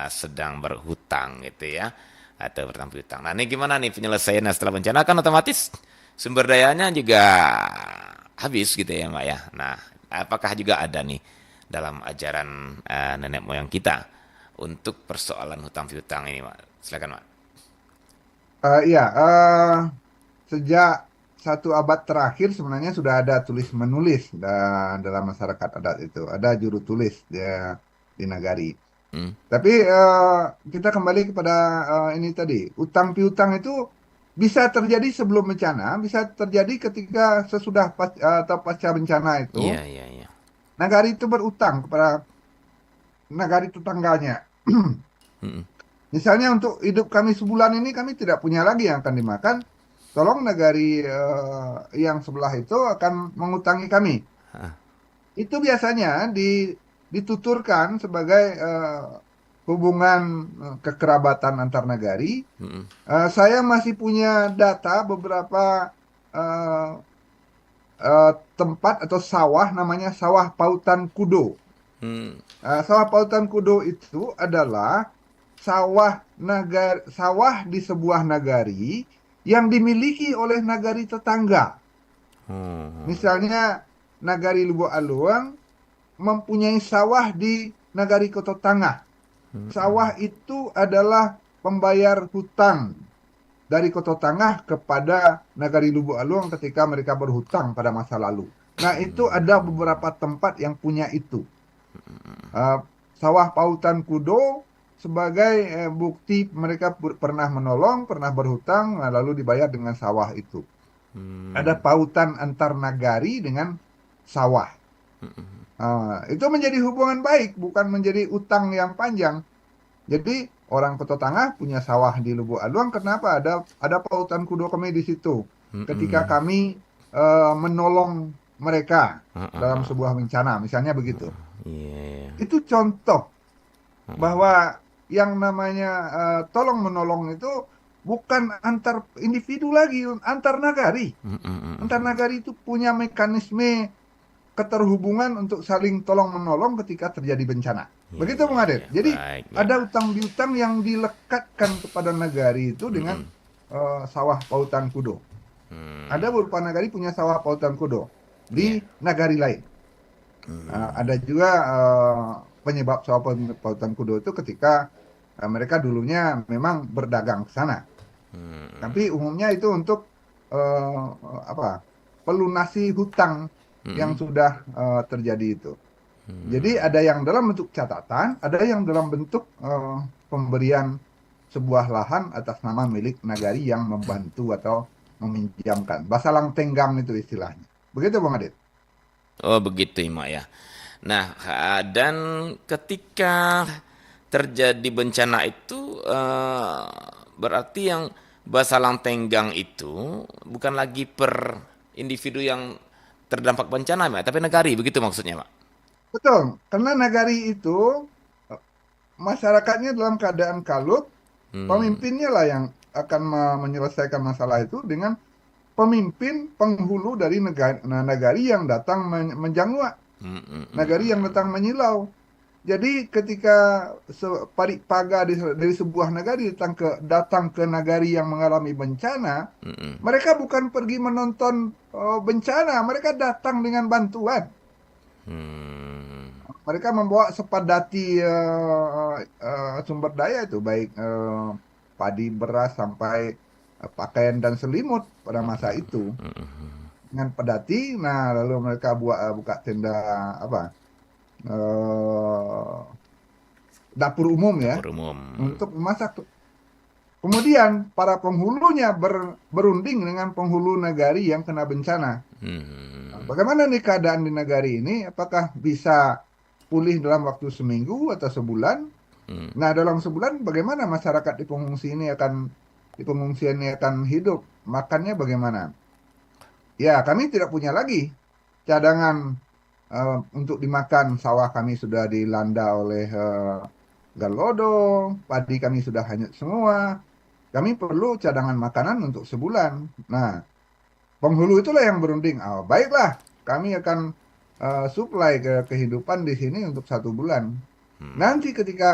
Speaker 1: sedang berhutang gitu ya, atau bertanggung hutang. Nah, ini gimana nih penyelesaiannya setelah bencana, kan otomatis sumber dayanya juga habis gitu ya, Mak ya. Nah, apakah juga ada nih dalam ajaran nenek moyang kita untuk persoalan hutang piutang ini, Mak? Silakan, Mak.
Speaker 2: Iya, sejak 1 abad terakhir sebenarnya sudah ada tulis menulis dalam masyarakat adat itu. Ada juru tulis di nagari.
Speaker 1: Hmm?
Speaker 2: Tapi kita kembali kepada ini tadi, utang piutang itu bisa terjadi sebelum bencana, bisa terjadi ketika sesudah atau pasca bencana itu,
Speaker 1: Iya, iya, iya.
Speaker 2: nagari itu berutang kepada nagari tetangganya.
Speaker 1: Hmm.
Speaker 2: Misalnya untuk hidup kami sebulan ini kami tidak punya lagi yang akan dimakan. Tolong negari yang sebelah itu akan mengutangi kami.
Speaker 1: Ah.
Speaker 2: Itu biasanya dituturkan sebagai hubungan kekerabatan antar negari.
Speaker 1: Hmm.
Speaker 2: Saya masih punya data beberapa eh, tempat atau sawah namanya sawah pautan kudo.
Speaker 1: Hmm.
Speaker 2: Sawah pautan kudo itu adalah sawah di sebuah nagari yang dimiliki oleh nagari tetangga.
Speaker 1: Oh.
Speaker 2: Misalnya nagari Lubuk Aluang mempunyai sawah di nagari Koto Tangah. Sawah itu adalah pembayar hutang dari Koto Tangah kepada nagari Lubuk Aluang ketika mereka berhutang pada masa lalu. Nah, itu ada beberapa tempat yang punya itu. Sawah pautan kudo sebagai bukti mereka pernah menolong, pernah berhutang, lalu dibayar dengan sawah itu. Ada pautan antar nagari dengan sawah. Itu menjadi hubungan baik, bukan menjadi utang yang panjang. Jadi orang Koto Tangah punya sawah di Lubuk Aluang, kenapa ada pautan kudo kami di situ. Ketika kami menolong mereka dalam sebuah bencana, misalnya begitu.
Speaker 1: Iya.
Speaker 2: Itu contoh bahwa yang namanya tolong menolong itu bukan antar individu lagi, antar nagari.
Speaker 1: Mm, mm, mm,
Speaker 2: Antar
Speaker 1: mm.
Speaker 2: nagari itu punya mekanisme keterhubungan untuk saling tolong menolong ketika terjadi bencana.
Speaker 1: Ya,
Speaker 2: Begitu
Speaker 1: ya,
Speaker 2: Bung Adit.
Speaker 1: ya.
Speaker 2: Jadi
Speaker 1: Baik, baik.
Speaker 2: ada utang piutang yang dilekatkan kepada nagari itu
Speaker 1: Mm,
Speaker 2: dengan
Speaker 1: mm.
Speaker 2: sawah pautan kudo. Ada
Speaker 1: Hmm,
Speaker 2: beberapa nagari punya sawah pautan kudo
Speaker 1: ya.
Speaker 2: di nagari lain. Ada
Speaker 1: Hmm,
Speaker 2: juga penyebab sawah pautan kudo itu ketika mereka dulunya memang berdagang ke sana.
Speaker 1: hmm,
Speaker 2: Tapi umumnya itu untuk apa? Pelunasi hutang yang
Speaker 1: hmm,
Speaker 2: sudah terjadi itu. Jadi ada yang dalam bentuk catatan, ada yang dalam bentuk pemberian sebuah lahan atas nama milik nagari yang membantu atau meminjamkan. Basalang tenggang itu istilahnya. Begitu Bang Adit?
Speaker 1: Oh begitu Ima ya. Nah, dan ketika terjadi bencana itu berarti yang Basalang Tenggang itu bukan lagi per individu yang terdampak bencana, Mak, tapi negari, begitu maksudnya, Mak.
Speaker 2: Betul, karena nagari itu eh, masyarakatnya dalam keadaan kalut,
Speaker 1: Hmm,
Speaker 2: pemimpinnya lah yang akan menyelesaikan masalah itu dengan pemimpin penghulu dari nagari yang datang menjangwa,
Speaker 1: hmm, hmm, hmm,
Speaker 2: nagari yang
Speaker 1: hmm,
Speaker 2: datang menyilau. Jadi ketika parik paga dari sebuah nagari datang ke nagari yang mengalami bencana,
Speaker 1: hmm, hmm,
Speaker 2: mereka bukan pergi menonton bencana, mereka datang dengan bantuan.
Speaker 1: hmm,
Speaker 2: Mereka membawa sepadati sumber daya itu, baik padi, beras, sampai pakaian dan selimut pada masa itu. Dengan pedati, nah lalu mereka buka tenda apa? eh, Dapur umum ya
Speaker 1: dapur umum.
Speaker 2: untuk memasak. Kemudian para penghulunya berunding dengan penghulu nagari yang kena bencana. Nah,
Speaker 1: Hmm,
Speaker 2: bagaimana nih keadaan di nagari ini? Apakah bisa pulih dalam waktu seminggu atau sebulan?
Speaker 1: hmm,
Speaker 2: Nah, dalam sebulan bagaimana masyarakat di pengungsian ini akan hidup? Makannya bagaimana? Ya, kami tidak punya lagi cadangan untuk dimakan. Sawah kami sudah dilanda oleh galodo, padi kami sudah hanyut semua. Kami perlu cadangan makanan untuk sebulan. Nah, penghulu itulah yang berunding. Oh, baiklah, kami akan supply ke kehidupan di sini untuk 1 bulan. Nanti ketika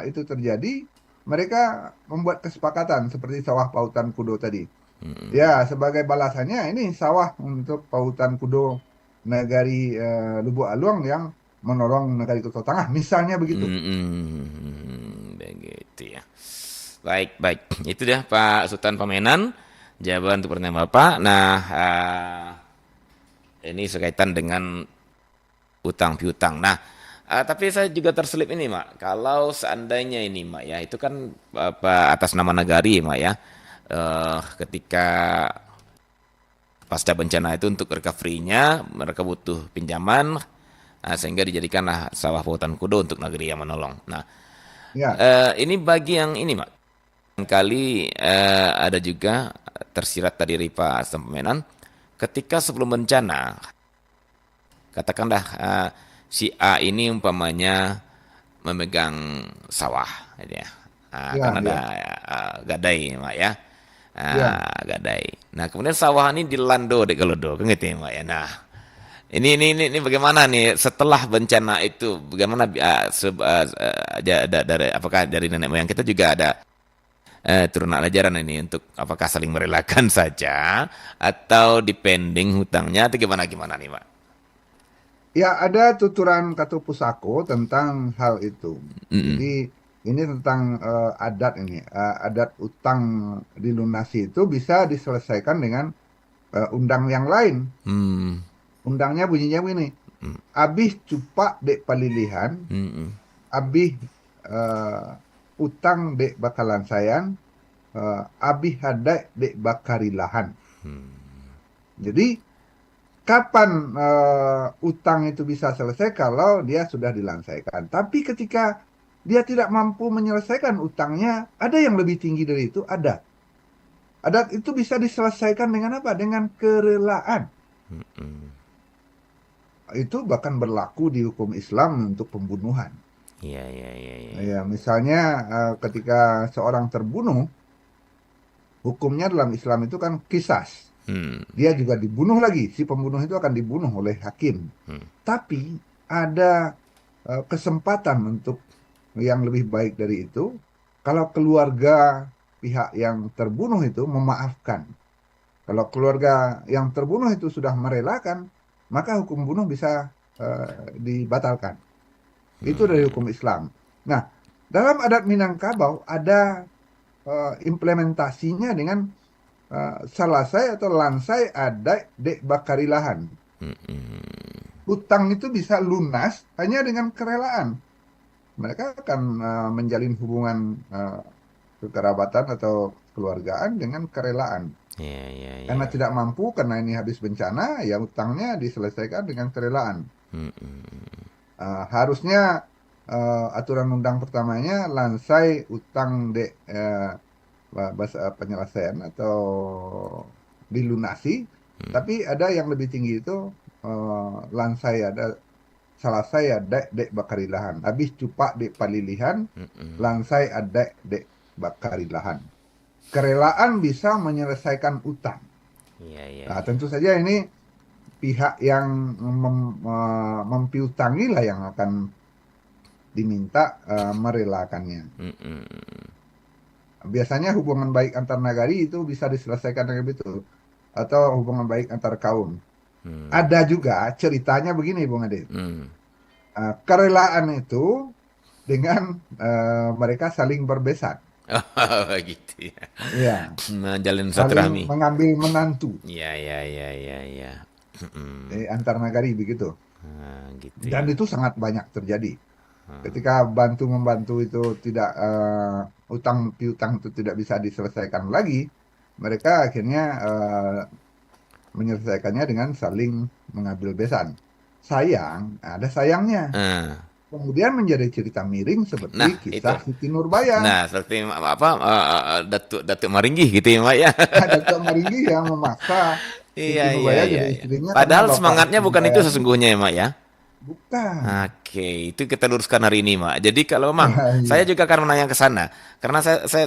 Speaker 2: itu terjadi, mereka membuat kesepakatan seperti sawah pautan kudo tadi. Ya, sebagai balasannya ini sawah untuk pautan kudo Nagari Lubuk Aluang yang menolong Nagari Kota Tengah, misalnya begitu.
Speaker 1: hmm, begitu ya. Baik, baik. Itu dia Pak Sultan Pamenan. Jawaban untuk pertanyaan Bapak. Nah, ini sekaitan dengan utang piutang. Nah, tapi saya juga terselip ini, Mak. Kalau seandainya ini, Mak, ya, itu kan apa atas nama nagari, Mak, ya. Ketika pasca bencana itu untuk recovery-nya mereka butuh pinjaman, sehingga dijadikanlah sawah pautan kudo untuk negeri yang menolong. Nah,
Speaker 2: Ya,
Speaker 1: ini bagi yang ini, Mak. Kali ada juga tersirat tadi dari Pak Pamenan, ketika sebelum bencana, katakanlah si A ini umpamanya memegang sawah, gitu ya. Kan
Speaker 2: ya,
Speaker 1: ada
Speaker 2: ya,
Speaker 1: gadai, Mak, ya.
Speaker 2: ya.
Speaker 1: Gadai. Nah, kemudian sawah ini dilando dek gelodo, kan gitu ya, Mak, ya. Nah, ini bagaimana nih setelah bencana itu? Bagaimana dari apakah dari nenek moyang kita juga ada turunan ajaran ini untuk apakah saling merelakan saja atau depending hutangnya atau gimana gimana nih, Pak?
Speaker 2: Ya, ada tuturan Katu Pusako tentang hal itu. Jadi
Speaker 1: Mm-mm.
Speaker 2: ini tentang adat ini. Adat utang dilunasi itu bisa diselesaikan dengan undang yang lain.
Speaker 1: Hmm.
Speaker 2: Undangnya bunyinya begini. Abih cupak dek palilihan,
Speaker 1: Mm-mm.
Speaker 2: abih utang dek bakalan sayang, abih hadai dek bakarilahan. Jadi kapan utang itu bisa selesai kalau dia sudah dilansaikan. Tapi ketika dia tidak mampu menyelesaikan utangnya, ada yang lebih tinggi dari itu, ada. Adat itu bisa diselesaikan dengan apa? Dengan kerelaan. Itu bahkan berlaku di hukum Islam untuk pembunuhan.
Speaker 1: Iya, iya, iya, iya.
Speaker 2: Ya, misalnya ketika seorang terbunuh, hukumnya dalam Islam itu kan kisas.
Speaker 1: Hmm.
Speaker 2: Dia juga dibunuh lagi. Si pembunuh itu akan dibunuh oleh hakim.
Speaker 1: Hmm.
Speaker 2: Tapi ada kesempatan untuk yang lebih baik dari itu. Kalau keluarga pihak yang terbunuh itu memaafkan. Kalau keluarga yang terbunuh itu sudah merelakan, maka hukum bunuh bisa dibatalkan. Itu dari hukum Islam. Nah, dalam adat Minangkabau ada implementasinya dengan salasai atau lansai adat dek bakarilahan. Utang itu bisa lunas hanya dengan kerelaan. Mereka akan menjalin hubungan kekerabatan atau keluargaan dengan kerelaan. Karena tidak mampu, karena ini habis bencana, ya utangnya diselesaikan dengan kerelaan. Harusnya aturan undang pertamanya lansai utang de bahasa penyelesaian atau dilunasi, tapi ada yang lebih tinggi itu lansai ada salah saya dek bakarilahan. Habis cupak dek palilihan, lansai ada dek bakarilahan. Kerelaan bisa menyelesaikan utang. Nah, tentu saja ini pihak yang mempiutangi lah yang akan diminta merelakannya. Biasanya hubungan baik antar nagari itu bisa diselesaikan dengan begitu, atau hubungan baik antar kaum. Ada juga ceritanya begini, Bung Ade. Kerelaan itu dengan mereka saling berbesan.
Speaker 1: Oh, gitu ya.
Speaker 2: Iya.
Speaker 1: Menjalin
Speaker 2: Saling
Speaker 1: silaturahmi.
Speaker 2: mengambil menantu
Speaker 1: Ya.
Speaker 2: antar nagari begitu.
Speaker 1: Gitu
Speaker 2: Dan
Speaker 1: ya.
Speaker 2: itu sangat banyak terjadi. Ketika bantu membantu itu tidak utang piutang itu tidak bisa diselesaikan lagi, mereka akhirnya menyelesaikannya dengan saling mengambil besan. Sayang, ada sayangnya. Kemudian menjadi cerita miring seperti
Speaker 1: Nah,
Speaker 2: kisah
Speaker 1: itu.
Speaker 2: Siti Nurbaya.
Speaker 1: Nah, seperti apa Datuk Maringgi gitu ya, Mak ya.
Speaker 2: Datuk Maringgi yang memaksa Siti Nurbaya jadi
Speaker 1: Iya.
Speaker 2: istrinya karena
Speaker 1: Padahal
Speaker 2: bapak
Speaker 1: semangatnya
Speaker 2: Siti
Speaker 1: bukan itu
Speaker 2: Nurbaya itu
Speaker 1: sesungguhnya ya, Mak ya.
Speaker 2: bukan.
Speaker 1: Oke, itu kita luruskan hari ini, Mak. Jadi kalau Mang, saya
Speaker 2: Iya.
Speaker 1: juga akan menanya ke sana karena saya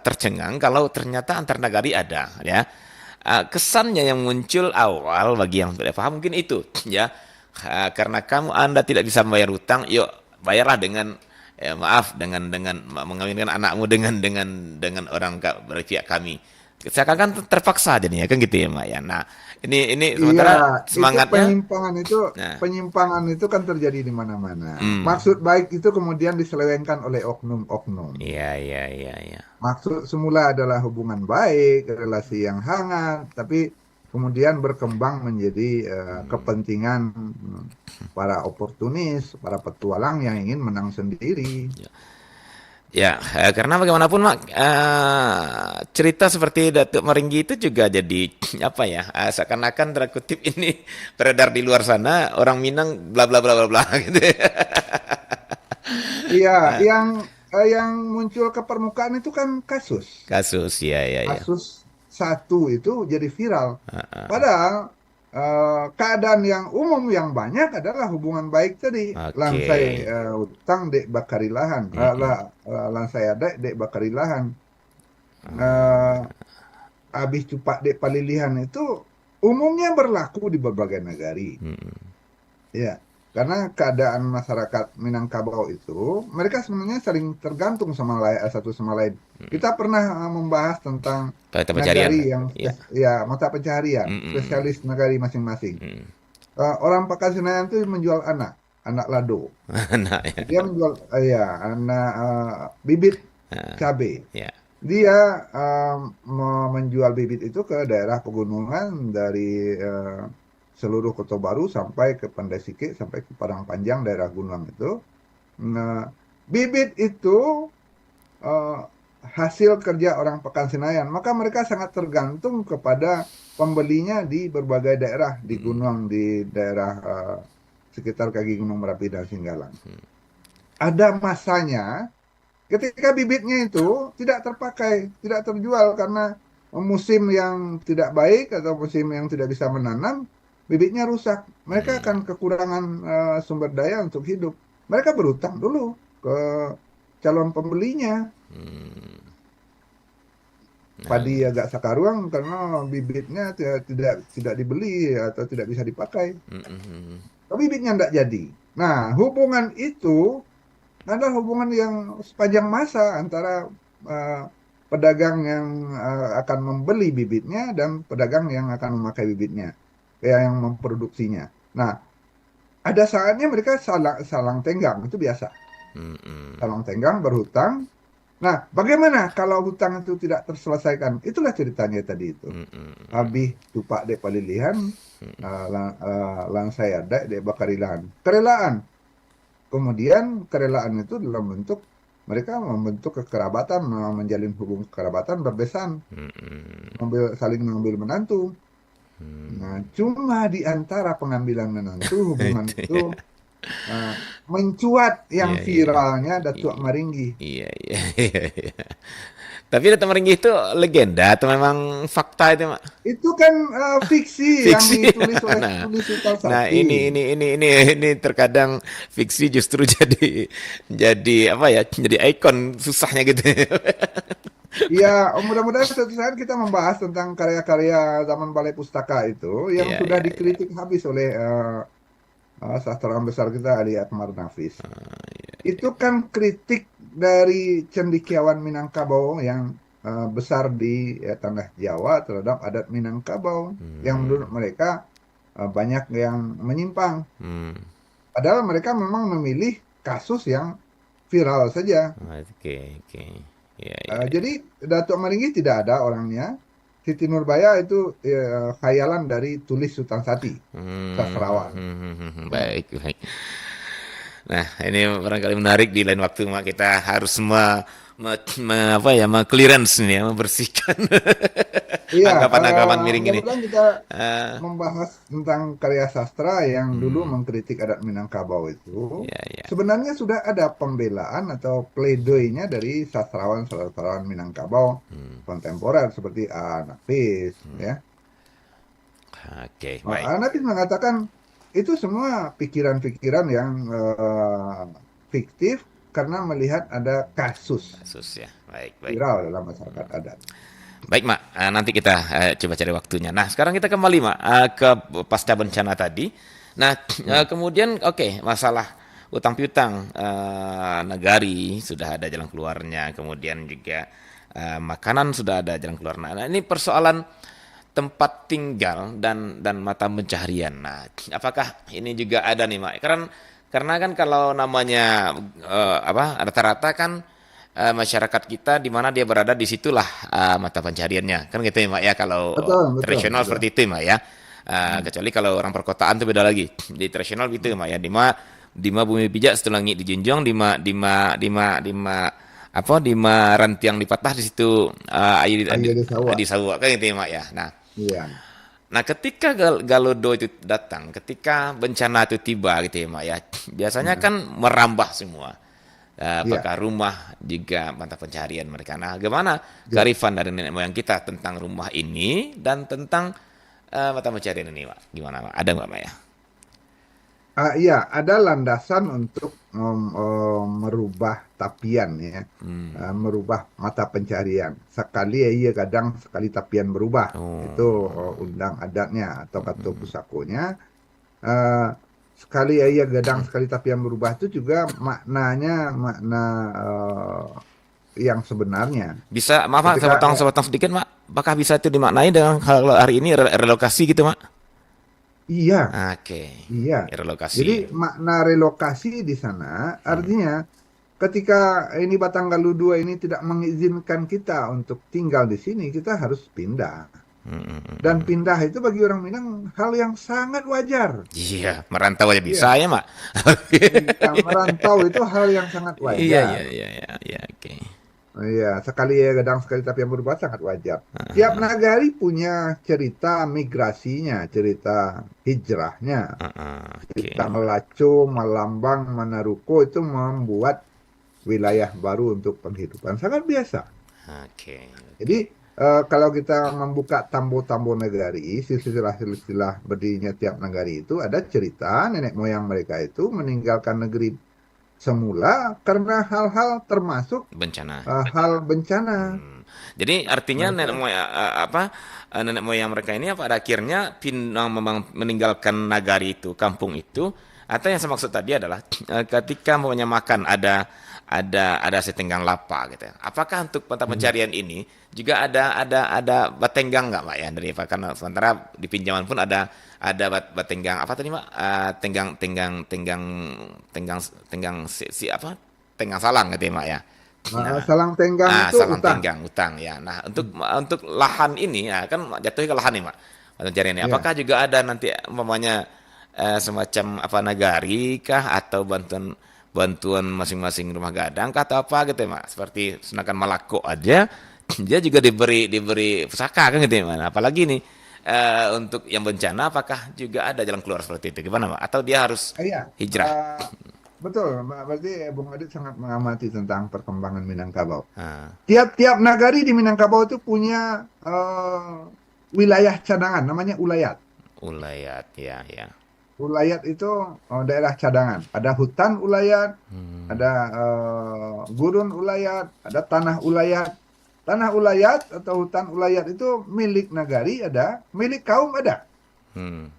Speaker 1: tercengang kalau ternyata antar nagari ada, ya. Kesannya yang muncul awal bagi yang tidak paham mungkin itu, ya. Karena Anda tidak bisa membayar hutang, yuk bayarlah dengan maaf dengan mengawinkan anakmu dengan orang dari pihak kami. Saya kan terpaksa jadinya kan gitu ya, Mak ya. Nah, ini
Speaker 2: Iya,
Speaker 1: sementara
Speaker 2: itu
Speaker 1: semangatnya. Nah,
Speaker 2: penyimpangan itu kan terjadi di mana-mana.
Speaker 1: hmm.
Speaker 2: Maksud baik itu kemudian diselewengkan oleh oknum-oknum.
Speaker 1: Iya.
Speaker 2: Maksud semula adalah hubungan baik, relasi yang hangat, tapi kemudian berkembang menjadi kepentingan para oportunis, para petualang yang ingin menang sendiri.
Speaker 1: Ya, karena bagaimanapun Mak, cerita seperti Datuk Maringgi itu juga jadi apa ya? Seakan-akan tanda kutip ini beredar di luar sana orang Minang bla bla bla bla bla gitu.
Speaker 2: Iya, yang muncul ke permukaan itu kan kasus.
Speaker 1: Kasus ya.
Speaker 2: Kasus satu itu jadi viral. Padahal keadaan yang umum yang banyak adalah hubungan baik tadi. Lansai
Speaker 1: Oke.
Speaker 2: utang dek bakarilahan, lansai ada dek bakarilahan. Habis cupak dek palilihan itu umumnya berlaku di berbagai negari. Ya, karena keadaan masyarakat Minangkabau itu mereka sebenarnya saling tergantung satu sama lain. Kita pernah membahas tentang
Speaker 1: Mata pencarian.
Speaker 2: nagari yang
Speaker 1: Ya.
Speaker 2: mata pencaharian, spesialis nagari masing-masing. Orang Pangkal itu menjual anak lado.
Speaker 1: Nah, ya.
Speaker 2: Dia menjual anak bibit cabai.
Speaker 1: Ya.
Speaker 2: Dia menjual bibit itu ke daerah pegunungan dari seluruh Kota Baru sampai ke Pandai Sike, sampai ke Padang Panjang, daerah gunung itu. Nah, bibit itu hasil kerja orang Pekansenayan, maka mereka sangat tergantung kepada pembelinya di berbagai daerah, di gunung, di daerah sekitar kaki Gunung Merapi dan Singgalang. Ada masanya ketika bibitnya itu tidak terpakai, tidak terjual karena musim yang tidak baik atau musim yang tidak bisa menanam, bibitnya rusak. Mereka akan kekurangan sumber daya untuk hidup. Mereka berutang dulu ke calon pembelinya. padi agak sakaruang karena bibitnya tidak dibeli atau tidak bisa dipakai. Tapi bibitnya tidak jadi. Nah, hubungan itu adalah hubungan yang sepanjang masa antara uh, pedagang yang akan membeli bibitnya dan pedagang yang akan memakai bibitnya, yang memproduksinya. Nah, ada saatnya mereka salang tenggang, itu biasa. Salang tenggang, berhutang. Nah, bagaimana kalau hutang itu tidak terselesaikan? Itulah ceritanya tadi itu. Habis tupak dek palilihan, lang saya dek bakarilahan. Kerelaan. Kemudian kerelaan itu dalam bentuk mereka membentuk kekerabatan, menjalin hubungan kekerabatan, berbesan, saling mengambil menantu. Nah, cuma di antara pengambilan menantu hubungan
Speaker 1: Itu
Speaker 2: itu
Speaker 1: ya.
Speaker 2: mencuat
Speaker 1: Iya,
Speaker 2: yang
Speaker 1: iya.
Speaker 2: viralnya Datuk
Speaker 1: Iya,
Speaker 2: Maringgi.
Speaker 1: iya, iya, iya, iya. Tapi Data Meringgi itu legenda atau memang fakta itu, Mak?
Speaker 2: Itu kan fiksi yang
Speaker 1: Fiksi.
Speaker 2: ditulis oleh
Speaker 1: Nah,
Speaker 2: penulis Sultan
Speaker 1: nah
Speaker 2: Sati.
Speaker 1: ini terkadang fiksi justru jadi apa ya? Jadi ikon susahnya gitu.
Speaker 2: Ya, mudah-mudahan suatu saat kita membahas tentang karya-karya zaman Balai Pustaka itu yang
Speaker 1: Iya,
Speaker 2: sudah
Speaker 1: iya, iya.
Speaker 2: dikritik habis oleh sastrawan besar kita Ali Akbar Nafis. Itu kan kritik dari cendekiawan Minangkabau yang besar di tanah Jawa terhadap adat Minangkabau yang menurut mereka banyak yang menyimpang.
Speaker 1: Hmm.
Speaker 2: Padahal mereka memang memilih kasus yang viral saja.
Speaker 1: Oke, oke. Iya, iya, iya.
Speaker 2: Jadi Datuk Maringgi tidak ada orangnya. Siti Nurbaya itu khayalan dari tulis Sultan Sati, sastrawan. Ya.
Speaker 1: Baik, baik. Nah, ini barangkali menarik di lain waktu, Mak, kita harus apa ya, clearance nih ya, membersihkan
Speaker 2: Iya,
Speaker 1: anggapan-anggapan miring ini.
Speaker 2: mudah-mudahan kita
Speaker 1: Eh,
Speaker 2: membahas tentang karya sastra yang dulu
Speaker 1: hmm,
Speaker 2: mengkritik adat Minangkabau itu.
Speaker 1: ya, ya.
Speaker 2: Sebenarnya sudah ada pembelaan atau pledoi-nya dari sastrawan-sastrawan Minangkabau kontemporer seperti A. Nafis, ya.
Speaker 1: Oke, baik.
Speaker 2: A. Nafis mengatakan itu semua pikiran-pikiran yang fiktif karena melihat ada kasus
Speaker 1: Kasus ya. Baik, baik.
Speaker 2: viral dalam masyarakat adat.
Speaker 1: Baik, Mak. Nanti kita coba cari waktunya. Nah, sekarang kita kembali, Mak, ke pasca bencana tadi. Nah,
Speaker 2: Ya.
Speaker 1: kemudian oke, masalah utang piutang nagari sudah ada jalan keluarnya, kemudian juga makanan sudah ada jalan keluarnya. Nah, ini persoalan tempat tinggal dan mata pencaharian. Nah, apakah ini juga ada nih, Mak? Karena kan kalau namanya apa, rata-rata kan masyarakat kita di mana dia berada di situlah mata pencahariannya. Kan gitu ya, Mak ya, kalau
Speaker 2: Betul, betul,
Speaker 1: tradisional
Speaker 2: betul.
Speaker 1: seperti itu, Mak ya. Kecuali kalau orang perkotaan itu beda lagi. Di tradisional gitu, Mak ya. Di ma bumi pijak setelah langit dijunjung, di ma rantiang dipatah di situ air
Speaker 2: Ayo di sawah.
Speaker 1: disawak kan gitu ya, Mak ya.
Speaker 2: Iya.
Speaker 1: Nah, ketika Galodo itu datang, ketika bencana itu tiba gitu ya, Mak ya, biasanya
Speaker 2: Nah,
Speaker 1: kan merambah semua.
Speaker 2: iya.
Speaker 1: Apakah rumah juga mata pencaharian mereka. Nah, bagaimana
Speaker 2: Ya.
Speaker 1: kearifan dari nenek moyang kita tentang rumah ini dan tentang mata pencaharian ini, Pak? Gimana, Pak? Ada nggak, Pak ya?
Speaker 2: Iya, ada landasan untuk merubah tapian ya, merubah mata pencarian. Sekali ya iya kadang sekali tapian berubah. Itu
Speaker 1: Oh,
Speaker 2: undang adatnya atau kata pusakonya. Eh, Sekali ya iya gadang sekali tapian berubah itu juga maknanya makna yang sebenarnya.
Speaker 1: bisa, maaf, Pak,
Speaker 2: Ketika
Speaker 1: saya potong sedikit, Pak. Apakah bisa itu dimaknai dengan hal hari ini relokasi gitu, Pak?
Speaker 2: iya,
Speaker 1: Oke,
Speaker 2: iya.
Speaker 1: relokasi.
Speaker 2: Jadi makna relokasi di sana artinya ketika ini Batanggalu 2 ini tidak mengizinkan kita untuk tinggal di sini, kita harus pindah. Dan pindah itu bagi orang Minang hal yang sangat wajar.
Speaker 1: Iya, merantau aja bisa
Speaker 2: Iya,
Speaker 1: ya, Mak.
Speaker 2: yang merantau itu hal yang sangat
Speaker 1: Iya, iya,
Speaker 2: wajar.
Speaker 1: iya, iya, iya, oke.
Speaker 2: Iya, sekali ya gadang sekali tapi yang berubah sangat wajar. Tiap nagari punya cerita migrasinya, cerita hijrahnya.
Speaker 1: Oke,
Speaker 2: Cerita Melaco, Malambang, Manaruko itu membuat wilayah baru untuk penghidupan. Sangat biasa.
Speaker 1: oke,
Speaker 2: Jadi
Speaker 1: oke.
Speaker 2: kalau kita membuka tambo-tambo nagari, silsilah-silsilah berdirinya tiap nagari itu ada cerita nenek moyang mereka itu meninggalkan negeri semula karena hal-hal termasuk
Speaker 1: Bencana.
Speaker 2: hal bencana.
Speaker 1: Jadi artinya nenek
Speaker 2: Mereka
Speaker 1: moyang nenek moyang mereka ini pada akhirnya memang meninggalkan nagari itu, kampung itu, atau yang saya maksud tadi adalah ketika maunya makan ada setenggang lapa gitu ya. Apakah untuk mata pencarian ini juga ada batenggang nggak Pak ya dari Pak? Karena sementara di pinjaman pun ada batenggang apa tadi Pak? Tenggang tenggang apa? Tenggang salang gitu ya Pak ya. Nah,
Speaker 2: salang tenggang itu
Speaker 1: salang
Speaker 2: utang.
Speaker 1: tenggang utang ya. Nah, untuk lahan ini ya kan jatuhnya ke lahan nih, Pak. Pencarian ini.
Speaker 2: Ya.
Speaker 1: Apakah juga ada nanti umpamanya semacam apa nagari kah atau bantuan bantuan masing-masing rumah gadang kah atau apa gitu ya, Pak? Seperti Senakan Malako aja dia juga diberi pusaka kan gitu ya, Pak. Nah, apalagi nih untuk yang bencana apakah juga ada jalan keluar seperti itu gimana, Pak? Atau dia harus
Speaker 2: Iya,
Speaker 1: hijrah?
Speaker 2: eh, betul. Berarti Bung Adit sangat mengamati tentang perkembangan Minangkabau.
Speaker 1: Nah,
Speaker 2: Tiap-tiap nagari di Minangkabau itu punya wilayah cadangan, namanya ulayat.
Speaker 1: ulayat ya ya.
Speaker 2: Ulayat itu daerah cadangan. Ada hutan ulayat,
Speaker 1: Hmm.
Speaker 2: ada gurun ulayat, ada tanah ulayat. Tanah ulayat atau hutan ulayat itu milik nagari ada, milik kaum ada.
Speaker 1: Hmm.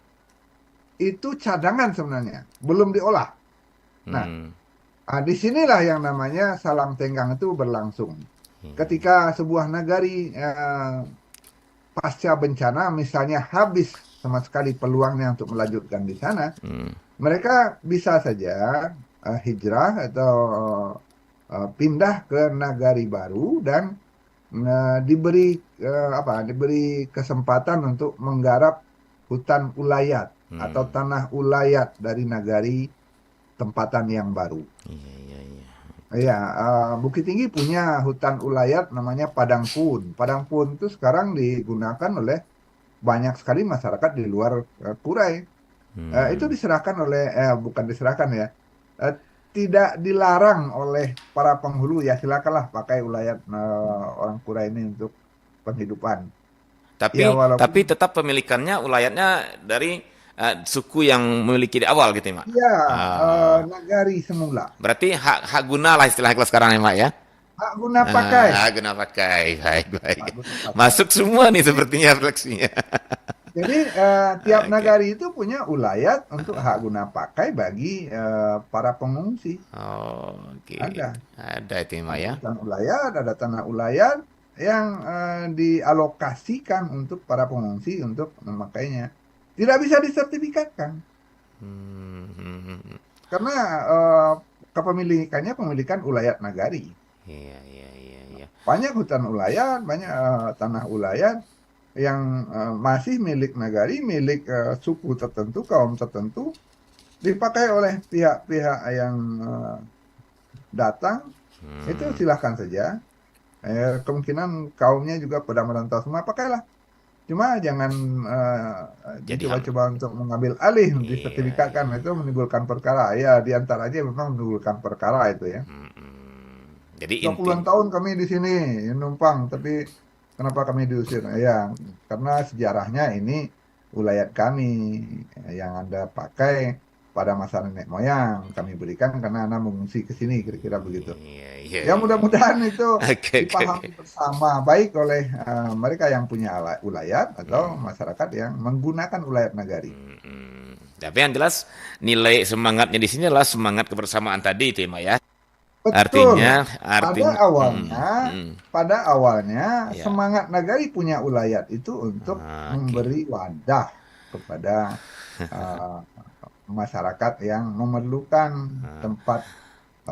Speaker 2: Itu cadangan sebenarnya, belum diolah. Nah,
Speaker 1: Hmm.
Speaker 2: disinilah yang namanya salang tenggang itu berlangsung. Ketika sebuah nagari pasca bencana misalnya habis sama sekali peluangnya untuk melanjutkan di sana,
Speaker 1: Hmm.
Speaker 2: mereka bisa saja hijrah atau pindah ke nagari baru dan diberi diberi kesempatan untuk menggarap hutan ulayat atau
Speaker 1: Hmm.
Speaker 2: tanah ulayat dari nagari tempatan yang baru.
Speaker 1: Iya, iya, iya.
Speaker 2: Ya, Bukit Tinggi punya hutan ulayat namanya Padang Pun. Padang Pun itu sekarang digunakan oleh banyak sekali masyarakat di luar Kurai. Itu
Speaker 1: Hmm.
Speaker 2: diserahkan oleh, bukan diserahkan ya, eh, tidak dilarang oleh para penghulu ya silakanlah pakai ulayat orang Kurai ini untuk penghidupan. Ya walaupun
Speaker 1: Tapi tetap pemilikannya ulayatnya dari suku yang memiliki di awal gitu ya, Mak.
Speaker 2: ya
Speaker 1: Ah,
Speaker 2: nagari semula
Speaker 1: berarti hak hak guna lah istilahnya kalau sekarang ya, Mak ya.
Speaker 2: hak guna pakai,
Speaker 1: Hak guna pakai. Baik, baik.
Speaker 2: hak guna pakai.
Speaker 1: Masuk semua nih sepertinya refleksinya.
Speaker 2: Jadi tiap
Speaker 1: Oke.
Speaker 2: nagari itu punya ulayat untuk hak guna pakai bagi para pengungsi.
Speaker 1: Oh, oke.
Speaker 2: Ada.
Speaker 1: Ada itu ya, Mak
Speaker 2: Ada
Speaker 1: ya.
Speaker 2: hutan ulayat, ada tanah ulayat yang dialokasikan untuk para pengungsi untuk memakainya. Tidak bisa disertifikatkan
Speaker 1: Hmm, hmm, hmm.
Speaker 2: karena kepemilikannya pemilikan ulayat nagari.
Speaker 1: Iya, iya, iya, iya.
Speaker 2: Banyak hutan ulayat, banyak tanah ulayat yang masih milik nagari, milik suku tertentu, kaum tertentu, dipakai oleh pihak-pihak yang datang. Itu
Speaker 1: Hmm.
Speaker 2: silahkan saja. Kemungkinan kaumnya juga pada merantau semua, pakailah. Cuma jangan
Speaker 1: Jadi ham.
Speaker 2: dicoba-coba untuk mengambil alih,
Speaker 1: Iya,
Speaker 2: disertifikatkan.
Speaker 1: iya.
Speaker 2: Itu menimbulkan perkara. Ya, di antaranya memang menimbulkan perkara itu ya.
Speaker 1: Hmm, hmm. Jadi
Speaker 2: Sudah
Speaker 1: inti.
Speaker 2: puluhan tahun kami di sini numpang, tapi kenapa kami diusir? Ya, karena sejarahnya ini wilayah kami yang Anda pakai pada masa nenek moyang kami berikan karena Anda mengungsi ke sini, kira-kira begitu.
Speaker 1: Iya, iya,
Speaker 2: Ya
Speaker 1: iya.
Speaker 2: mudah-mudahan itu
Speaker 1: Oke, oke, oke.
Speaker 2: dipahami bersama baik oleh mereka yang punya ulayat atau
Speaker 1: Hmm,
Speaker 2: masyarakat yang menggunakan ulayat nagari.
Speaker 1: hmm, hmm. Tapi yang jelas nilai semangatnya di sini adalah semangat kebersamaan tadi itu ya, Mak ya.
Speaker 2: Betul.
Speaker 1: Artinya,
Speaker 2: Pada
Speaker 1: artinya,
Speaker 2: awalnya,
Speaker 1: hmm,
Speaker 2: pada awalnya
Speaker 1: ya,
Speaker 2: semangat nagari punya ulayat itu untuk
Speaker 1: oke.
Speaker 2: memberi wadah kepada uh, masyarakat yang memerlukan tempat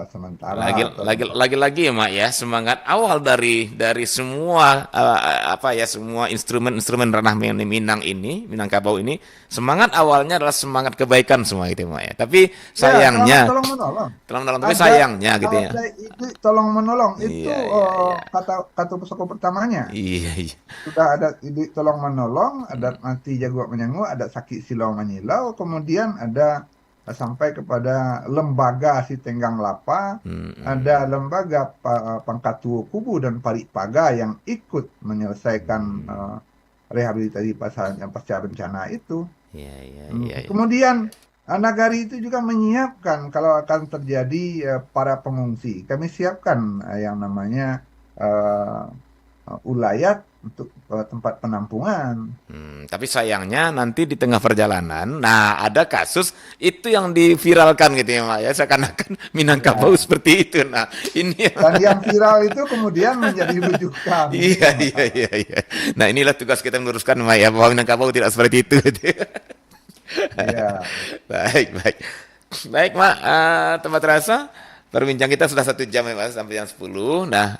Speaker 2: sementara atau tempat.
Speaker 1: Lagi-lagi ya Mak ya semangat awal dari semua apa ya semua instrumen-instrumen ranah Minang ini Minangkabau ini semangat awalnya adalah semangat kebaikan semua itu Mak ya tapi
Speaker 2: Ya, semangat
Speaker 1: sayangnya
Speaker 2: tolong menolong.
Speaker 1: tolong tolong tapi
Speaker 2: Ada
Speaker 1: sayangnya gitu
Speaker 2: kalau
Speaker 1: ya
Speaker 2: ada ide tolong menolong itu
Speaker 1: iya iya iya
Speaker 2: kata kata pokok pertamanya.
Speaker 1: iya iya
Speaker 2: Sudah ada ide tolong menolong, ada mati jago menyangu, ada sakit silau menyilau, kemudian ada sampai kepada lembaga si Tenggang Lapa,
Speaker 1: Hmm,
Speaker 2: ada
Speaker 1: hmm,
Speaker 2: lembaga Pangkatuo Kubu dan Parik-Paga yang ikut menyelesaikan
Speaker 1: hmm.
Speaker 2: rehabilitasi pasca bencana itu.
Speaker 1: Iya iya iya iya.
Speaker 2: Kemudian Nagari itu juga menyiapkan kalau akan terjadi para pengungsi. Kami siapkan yang namanya eh, ulayat untuk tempat penampungan.
Speaker 1: Tapi sayangnya nanti di tengah perjalanan, nah ada kasus itu yang diviralkan gitu ya, Mak ya, seakan-akan Minangkabau
Speaker 2: Ya.
Speaker 1: seperti itu. Nah, ini yang
Speaker 2: Dan yang viral itu kemudian menjadi rujukan. Ini
Speaker 1: iya,
Speaker 2: yang
Speaker 1: iya,
Speaker 2: masalah.
Speaker 1: iya, iya. Nah, inilah tugas kita meluruskan, Mak ya, bahwa Minangkabau tidak seperti itu.
Speaker 2: Iya.
Speaker 1: Baik, baik. Baik, Mak, tempat terasa perbincang kita sudah 1 jam ya, Mas, sampai jam 10. Nah,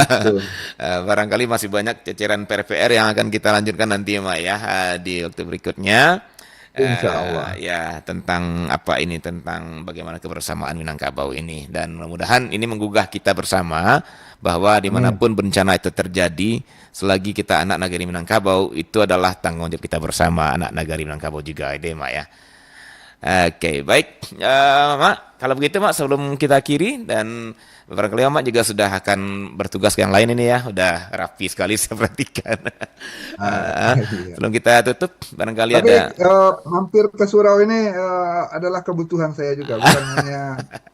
Speaker 2: Betul.
Speaker 1: barangkali masih banyak ceceran PR yang akan kita lanjutkan nanti ya, Mak ya, di waktu berikutnya.
Speaker 2: Insya Allah.
Speaker 1: Ya, tentang apa ini, tentang bagaimana kebersamaan Minangkabau ini. Dan mudah-mudahan ini menggugah kita bersama bahwa
Speaker 2: Amin.
Speaker 1: dimanapun bencana itu terjadi, selagi kita anak negeri Minangkabau, itu adalah tanggung jawab kita bersama, anak negeri Minangkabau juga, itu Mak ya. Oke, baik. Mak, kalau begitu Mak, sebelum kita akhiri dan barangkali Mak juga sudah akan bertugas ke yang lain ini ya, udah rapi sekali saya perhatikan.
Speaker 2: Ah,
Speaker 1: Eh,
Speaker 2: iya.
Speaker 1: sebelum kita tutup, barangkali
Speaker 2: Tapi
Speaker 1: ada.
Speaker 2: mampir ke surau ini adalah kebutuhan saya juga, bukan hanya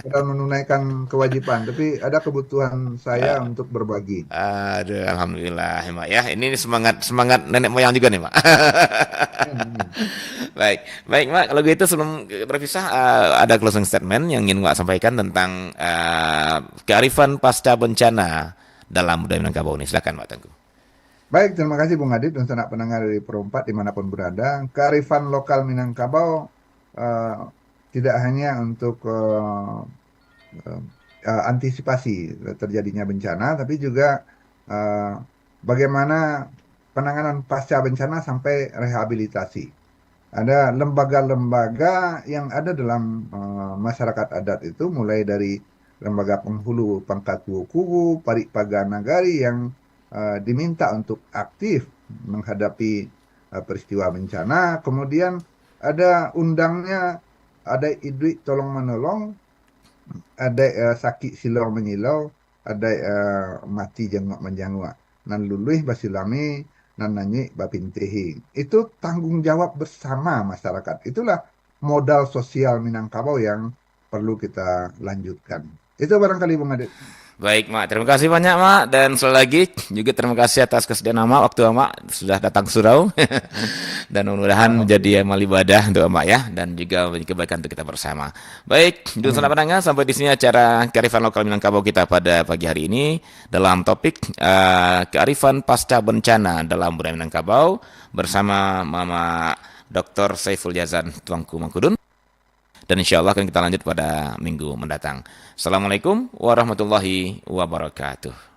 Speaker 2: sekedar menunaikan kewajiban, tapi ada kebutuhan saya untuk berbagi.
Speaker 1: Aduh, alhamdulillah ya, Mak ya. Ini semangat semangat nenek moyang juga nih, Mak.
Speaker 2: Amin.
Speaker 1: Baik, baik, Mak. Kalau gitu sebelum berpisah, ada closing statement yang ingin Mak sampaikan tentang kearifan pasca bencana dalam budaya Minangkabau ini. Silakan, Mak Tengku.
Speaker 2: Baik, terima kasih Bung Adit dan sanak pendengar dari Perempat dimanapun berada. Kearifan lokal Minangkabau eh, tidak hanya untuk eh, antisipasi terjadinya bencana, tapi juga eh, bagaimana penanganan pasca bencana sampai rehabilitasi. Ada lembaga-lembaga yang ada dalam masyarakat adat itu, mulai dari lembaga penghulu Pangkat Kubu, Parikpaga Nagari yang diminta untuk aktif menghadapi peristiwa bencana. Kemudian ada undangnya, ada Idui Tolong Menolong, ada Sakit Silau Menyilau, ada Mati Jenguk Menjanguk. Nan luluih basilami, nan nanyi bapintehi. Itu tanggung jawab bersama masyarakat. Itulah modal sosial Minangkabau yang perlu kita lanjutkan. Itu barangkali Bung Adit.
Speaker 1: Baik, Mak. Terima kasih banyak, Mak. Dan sekali lagi juga terima kasih atas kesediaan Mak, waktu Mak sudah datang ke surau. Dan mudah-mudahan menjadi
Speaker 2: Alhamdulillah.
Speaker 1: amal ibadah untuk Mak ya, dan juga menjadi kebaikan untuk kita bersama. Baik, jujur saudara
Speaker 2: Amin.
Speaker 1: pendengar, sampai di sini acara kearifan lokal Minangkabau kita pada pagi hari ini dalam topik kearifan pasca bencana dalam budaya Minangkabau bersama Mama Dr. Saiful Jazan Tuanku Mangkudun. Dan insya Allah akan kita lanjut pada minggu mendatang. Assalamualaikum warahmatullahi wabarakatuh.